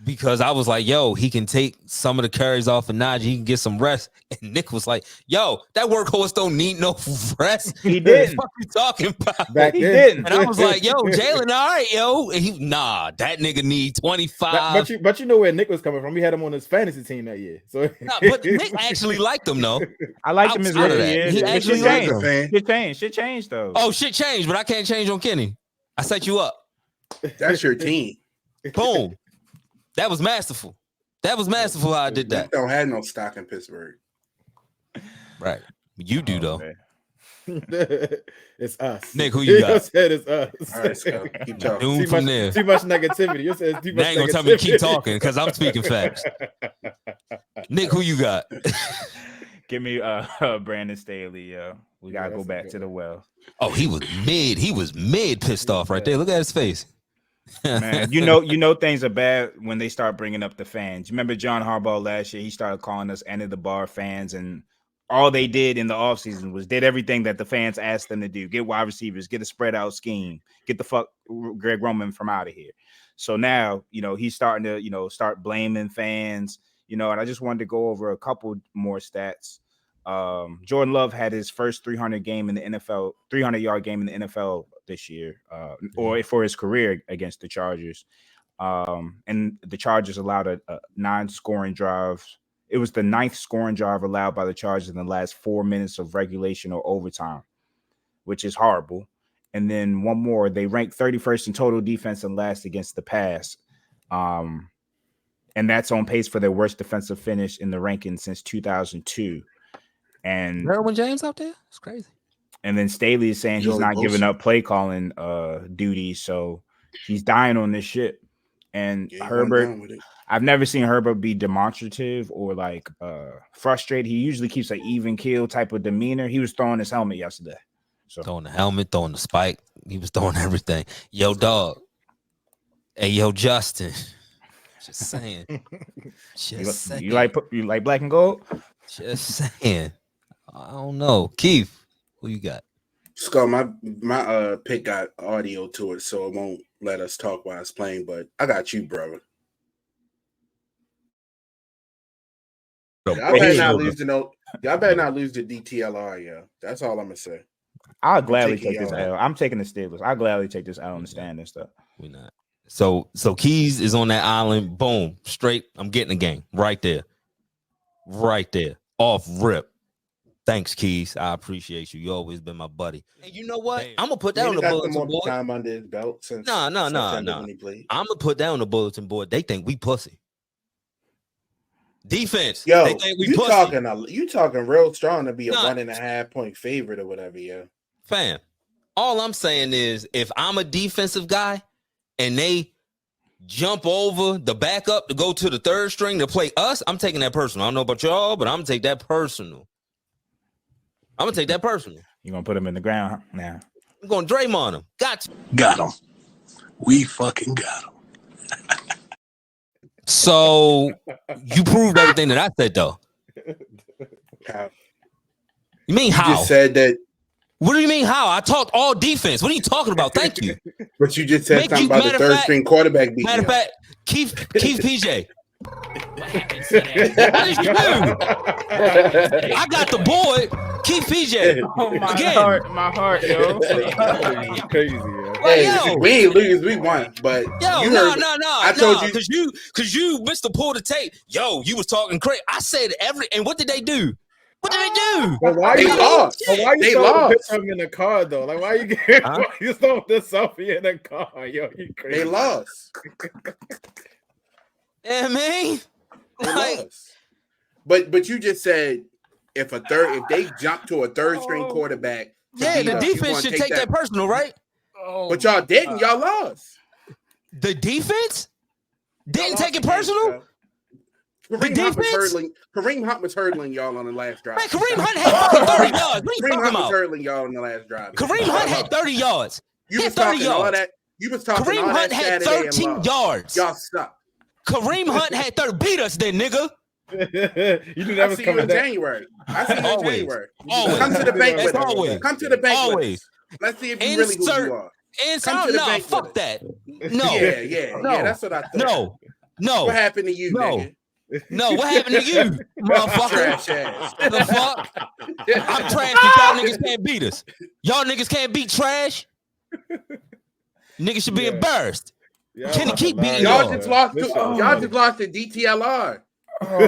because I was like, yo, he can take some of the carries off of Najee. He can get some rest. And Nick was like, yo, that workhorse don't need no rest. He didn't. What you talking about? He didn't. And I was like, yo, Jalen, all right, yo. And that nigga need 25. But you know where Nick was coming from. We had him on his fantasy team that year. So but Nick actually liked him, though. I liked him as well. He actually liked him. Shit changed, though. Oh, shit changed, but I can't change on Kenny. I set you up. That's your team. Boom. That was masterful. How I did that. You don't have no stock in Pittsburgh. Right. You do, though. It's us. Nick, who you got? Said it's us. All right, Scoe. Keep talking. Too much negativity. You said too much ain't gonna tell me to keep talking because I'm speaking facts. Nick, who you got? Give me Brandon Staley, yo. We gotta go back to the well. Oh, he was mid pissed off right there. Look at his face. Man, you know things are bad when they start bringing up the fans. You remember John Harbaugh last year? He started calling us end of the bar fans, and all they did in the offseason was did everything that the fans asked them to do. Get wide receivers, get a spread out scheme, get the fuck Greg Roman from out of here. So now, he's starting to, start blaming fans, and I just wanted to go over a couple more stats. Jordan Love had his first 300-yard game in the NFL this year, or for his career against the Chargers. And the Chargers allowed a 9-scoring drive. It was the 9th scoring drive allowed by the Chargers in the last 4 minutes of regulation or overtime, which is horrible. And then one more, they ranked 31st in total defense and last against the pass. And that's on pace for their worst defensive finish in the ranking since 2002. And Derwin James out there? It's crazy. And then Staley is saying he's not giving up play calling duty, so he's dying on this shit. And Herbert, I've never seen Herbert be demonstrative or frustrated. He usually keeps an even keel type of demeanor. He was throwing his helmet yesterday. So throwing the helmet, throwing the spike. He was throwing everything. Yo, dog. Hey, yo, Justin. Just saying. Just saying. You like black and gold? Just saying. I don't know. Keith, who you got? Scoe, my pick got audio to it, so it won't let us talk while it's playing. But I got you, brother. Y'all better not lose to Y'all better not lose to DTLR, yeah. That's all I'm gonna say. I'll gladly take this L. I'm taking the Steelers. I'll gladly take this L on the stand and stuff. We're not. So Keys is on that island. Boom, straight. I'm getting the game right there, off rip. Thanks, Keys. I appreciate you. You always been my buddy. And you know what? I'm gonna put that on the bulletin board. Time under his belt since No. I'm gonna put that on the bulletin board. They think we pussy. Defense. Yo, they think we you pussy. you talking real strong to be a 1.5 point favorite or whatever, yeah. Fam, all I'm saying is if I'm a defensive guy and they jump over the backup to go to the third string to play us, I'm taking that personal. I don't know about y'all, but I'm gonna take that personal. You're gonna put him in the ground now. I'm going to Draymond him. Got him. We fucking got him. So you proved everything that I said, though. You mean how? You just said that. What do you mean how? I talked all defense. What are you talking about? Thank you. But you just said something about the third string quarterback beating. Matter of fact, Keith PJ. What happened to that? What did you do? I got the board. Keith PJ. Oh my heart, yo. Crazy, yo. Hey, we ain't lose, we won. But no. I told you because you missed the pull the tape. Yo, you was talking crazy. I said and what did they do? What did they do? But why they you lost. But why you they throwing lost. a picture of him in the car though? Like why you throwing this selfie in the car? Yo, you crazy. They lost. Yeah, man. Lost. But you just said if they jump to a third string quarterback, the defense should take that personal, right? But y'all didn't. Y'all lost. The defense didn't take it personal. Kareem Hunt was hurdling y'all on the last drive. Man, Kareem Hunt had 30 yards. What are you Kareem talking Hunt about? was hurdling y'all on the last drive. Kareem Hunt had 30 yards. You was talking all that. You was talking Kareem all Hunt that had Saturday 13 yards. Y'all suck. Kareem Hunt had 30. Beat us then, nigga. You knew that was coming in January. I see you in January. Always. Come to the bank with us. Always. Come to the bank Always. with us. Let's see if you really who you are. Come to the bank. Fuck that. No. Yeah, that's what I thought. No. What happened to you, nigga? No, what happened to you, motherfucker? Trash ass. The fuck? I'm trash if y'all niggas can't beat us. Y'all niggas can't beat trash. Niggas should be embarrassed. Can he keep beating y'all? Just lost to DTLR.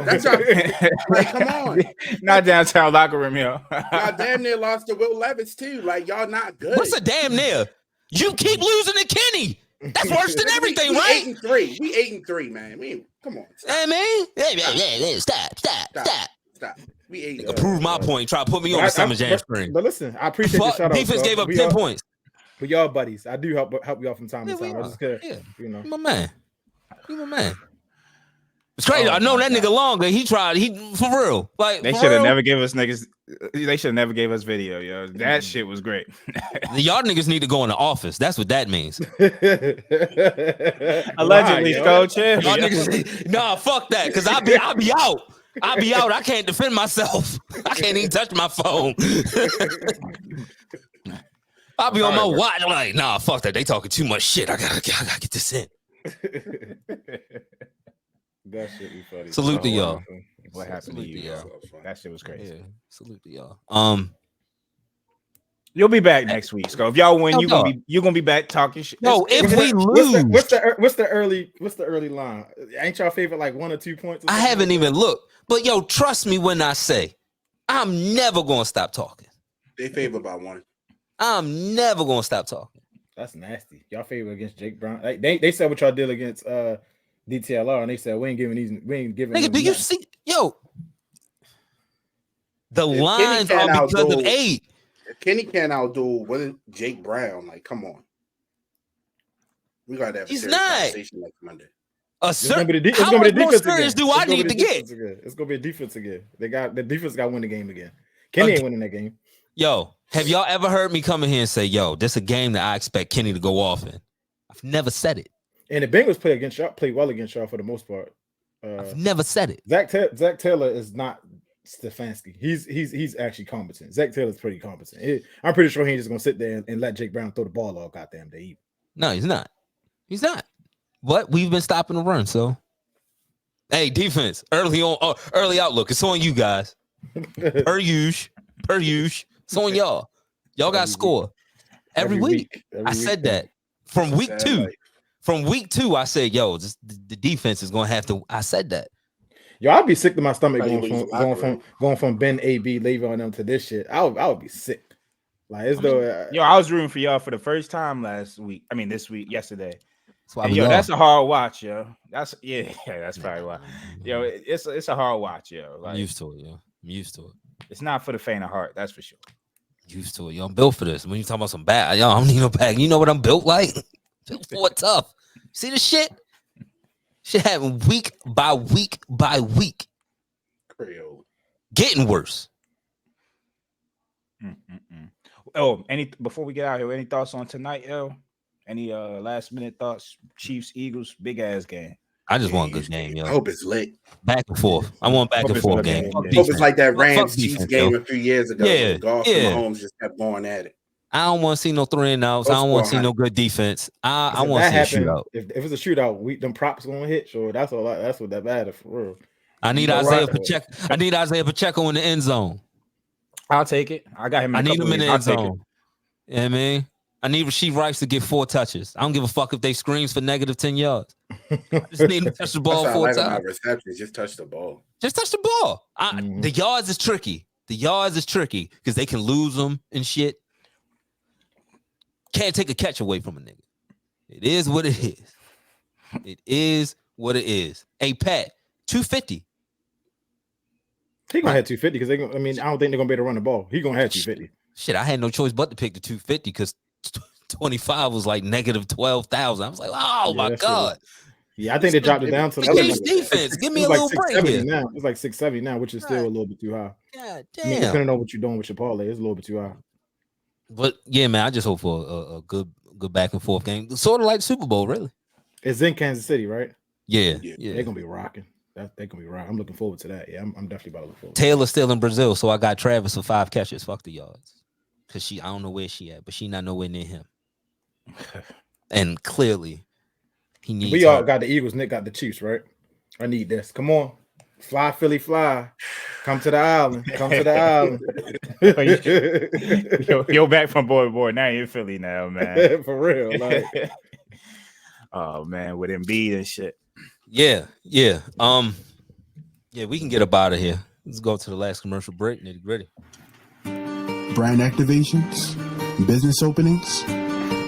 That's our, like, come on. Not downtown locker room, yo. Y'all damn near lost to Will Levis too. Like y'all not good. What's a damn near? You keep losing to Kenny. That's worse than everything, right? 8-3. We 8-3, man. Come on. Hey, man. Stop. We 8. Prove my point. Try to put me on the summer jam screen. But listen, I appreciate the shout out. Defense gave up 10 points. But y'all buddies, I do help you out from time to time. I just you know. You my man. It's crazy. I know that nigga longer. He tried. He for real. Like they should have never gave us niggas. They should have never gave us video, yo. That shit was great. Y'all niggas need to go in the office. That's what that means. Allegedly, Coach. Y'all niggas, nah, fuck that. Because I'll be out. I'll be out. I can't defend myself. I can't even touch my phone. I'll be on my watch. I'm like, nah, fuck that. They talking too much shit. I gotta get this in. That shit be funny. Salute to y'all. What happened to you, y'all? That shit was crazy. Yeah, salute to y'all. You'll be back next week, Scoe. If y'all win, you're gonna be back talking shit. No, if we lose, what's the early line? Ain't y'all favorite like 1 or 2 points? I haven't even looked, but yo, trust me when I say I'm never gonna stop talking. They favor by 1. I'm never gonna stop talking. That's nasty. Y'all favor against Jake Brown. Like, they said what y'all did against DTLR, and they said we ain't giving. Nigga, do you see? Yo, the lines are because of 8. If Kenny can't outdo Jake Brown, like, come on. We gotta have a serious conversation next Monday. How much more serious do I need to get? It's gonna be a defense again. The defense got to win the game again. Kenny ain't winning that game. Yo, have y'all ever heard me come in here and say, yo, this is a game that I expect Kenny to go off in? I've never said it. And the Bengals play well against y'all for the most part. I've never said it. Zach Taylor is not Stefanski. He's actually competent. Zach Taylor's pretty competent. I'm pretty sure he ain't just gonna sit there and let Jake Brown throw the ball all goddamn day. No, he's not. He's not. But we've been stopping the run. So, hey, defense early outlook. It's on you guys. Per usual. It's on y'all. Y'all got to score every week. I said that from week 2. From week 2, I said, yo, the defense is going to have to. I said that. Yo, I'd be sick to my stomach going from Ben, AB, Le'Veon them to this shit. I would be sick. Like, as though. I was rooting for y'all for the first time last week. I mean, this week, yesterday. And that's a hard watch, yo. That's probably why. Yo, it's a hard watch, yo. Like, I'm used to it, yo. I'm used to it. It's not for the faint of heart, that's for sure. Used to it, yo. I'm built for this. When you talking about some bad, yo, I don't need no bag. You know what I'm built like? Built for it tough. See the shit? Shit happen week by week by week. Creole. Getting worse. Oh, before we get out here, any thoughts on tonight, yo? Any last minute thoughts? Chiefs, Eagles, big ass game. I just want a good game, yo. I hope it's lit. Back and forth. I want back and forth game. I hope it's like that Rams Chiefs game yo. a few years ago. Yeah, Goff and Mahomes just kept going at it. I don't want to see no 3-and-outs. I don't want to see no good defense. I want to see a shootout. If it's a shootout, them props gonna hit. Sure, that's all. That's what that matters for real. I need Isaiah Pacheco. I need Isaiah Pacheco in the end zone. I'll take it. I got him. I need him in the end zone. You know what I mean? I need Rasheed Rice to get 4 touches. I don't give a fuck if they screams for negative 10 yards. I just need him to touch the ball 4 times. Receptions, just touch the ball. Just touch the ball. The yards is tricky. The yards is tricky because they can lose them and shit. Can't take a catch away from a nigga. It is what it is. It is what it is. Hey, Pat, 250. He gonna have 250 because I don't think they're gonna be able to run the ball. He gonna have 250. Shit, I had no choice but to pick the 250 because 25 was like negative 12,000. I was like, oh my god. Yeah, I think they dropped it down to defense. Give me a little break here. Now it's like 670 now, which is still a little bit too high. God damn. I mean, depending on what you're doing with your parlay, it's a little bit too high. But yeah, man, I just hope for a good back and forth game, sort of like the Super Bowl, really. It's in Kansas City, right? Yeah. They're gonna be rocking. They're gonna be rocking. I'm looking forward to that. Yeah, I'm definitely about to look forward. Taylor's still in Brazil, so I got Travis for 5 catches. Fuck the yards, because I don't know where she at, but she not nowhere near him. And clearly, he needs. We all got the Eagles. Nick got the Chiefs, right? I need this. Come on, fly Philly, fly. Come to the island. Come to the island. You're back from boy. Now you're in Philly now, man. For real, like. Oh man, with Embiid and shit. Yeah. Yeah, we can get up out of here. Let's go to the last commercial break. Nitty gritty. Brand activations, business openings,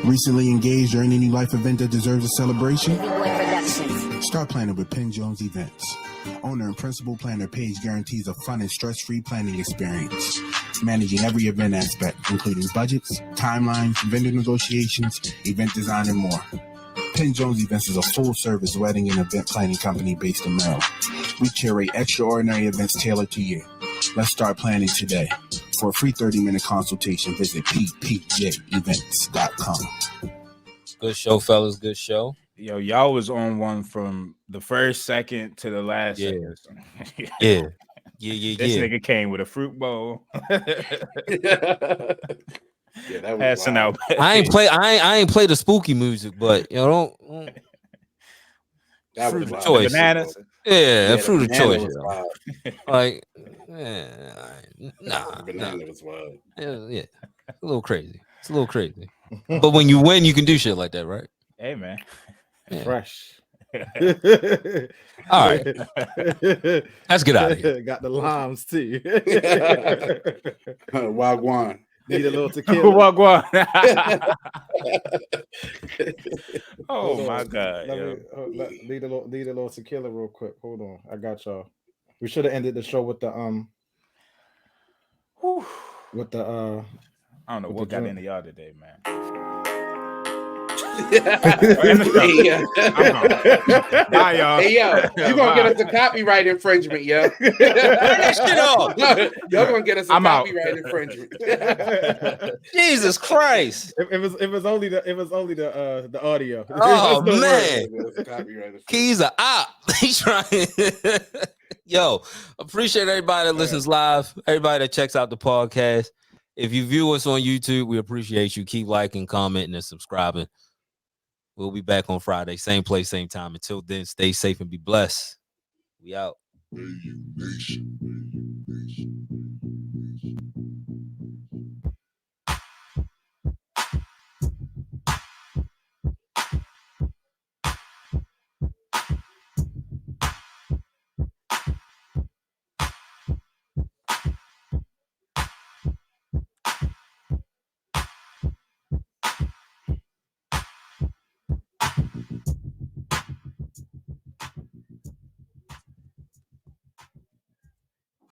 recently engaged or any new life event that deserves a celebration. Start planning with Penn Jones Events. Owner and principal planner Paige guarantees a fun and stress-free planning experience, managing every event aspect, including budgets, timelines, vendor negotiations, event design, and more. Penn Jones Events is a full-service wedding and event planning company based in Maryland. We curate extraordinary events tailored to you. Let's start planning today. For a free 30-minute consultation, visit ppjevents.com. Good show, fellas. Good show. Yo, y'all was on one from the first second to the last. Yeah. This Yeah. nigga came with a fruit bowl. Yeah, that was passing out. I ain't play the spooky music, but you know, don't that fruit was of wild. choice. Bananas. Yeah, fruit of banana choice. was wild. Like, The banana was wild. yeah, a little crazy. It's a little crazy. But when you win, you can do shit like that, right? Hey man, Fresh. All right, let's get out of here. Got the limes too. Wagwan. Need a little tequila. Wagwan. Oh Hold my on. god. Need a little tequila real quick. Hold on, I got y'all. We should have ended the show with the I don't know what got into y'all today, man. Bye, y'all. Hey, yo, you gonna get us a copyright infringement, yo. Turn that shit off. Y'all gonna get us a I'm out. copyright infringement. Jesus Christ. It was only the audio. Oh There's no man. words. Keys are out. He's trying. Yo, appreciate everybody that listens live, everybody that checks out the podcast. If you view us on YouTube, we appreciate you. Keep liking, commenting, and subscribing. We'll be back on Friday. Same place, same time. Until then, stay safe and be blessed. We out.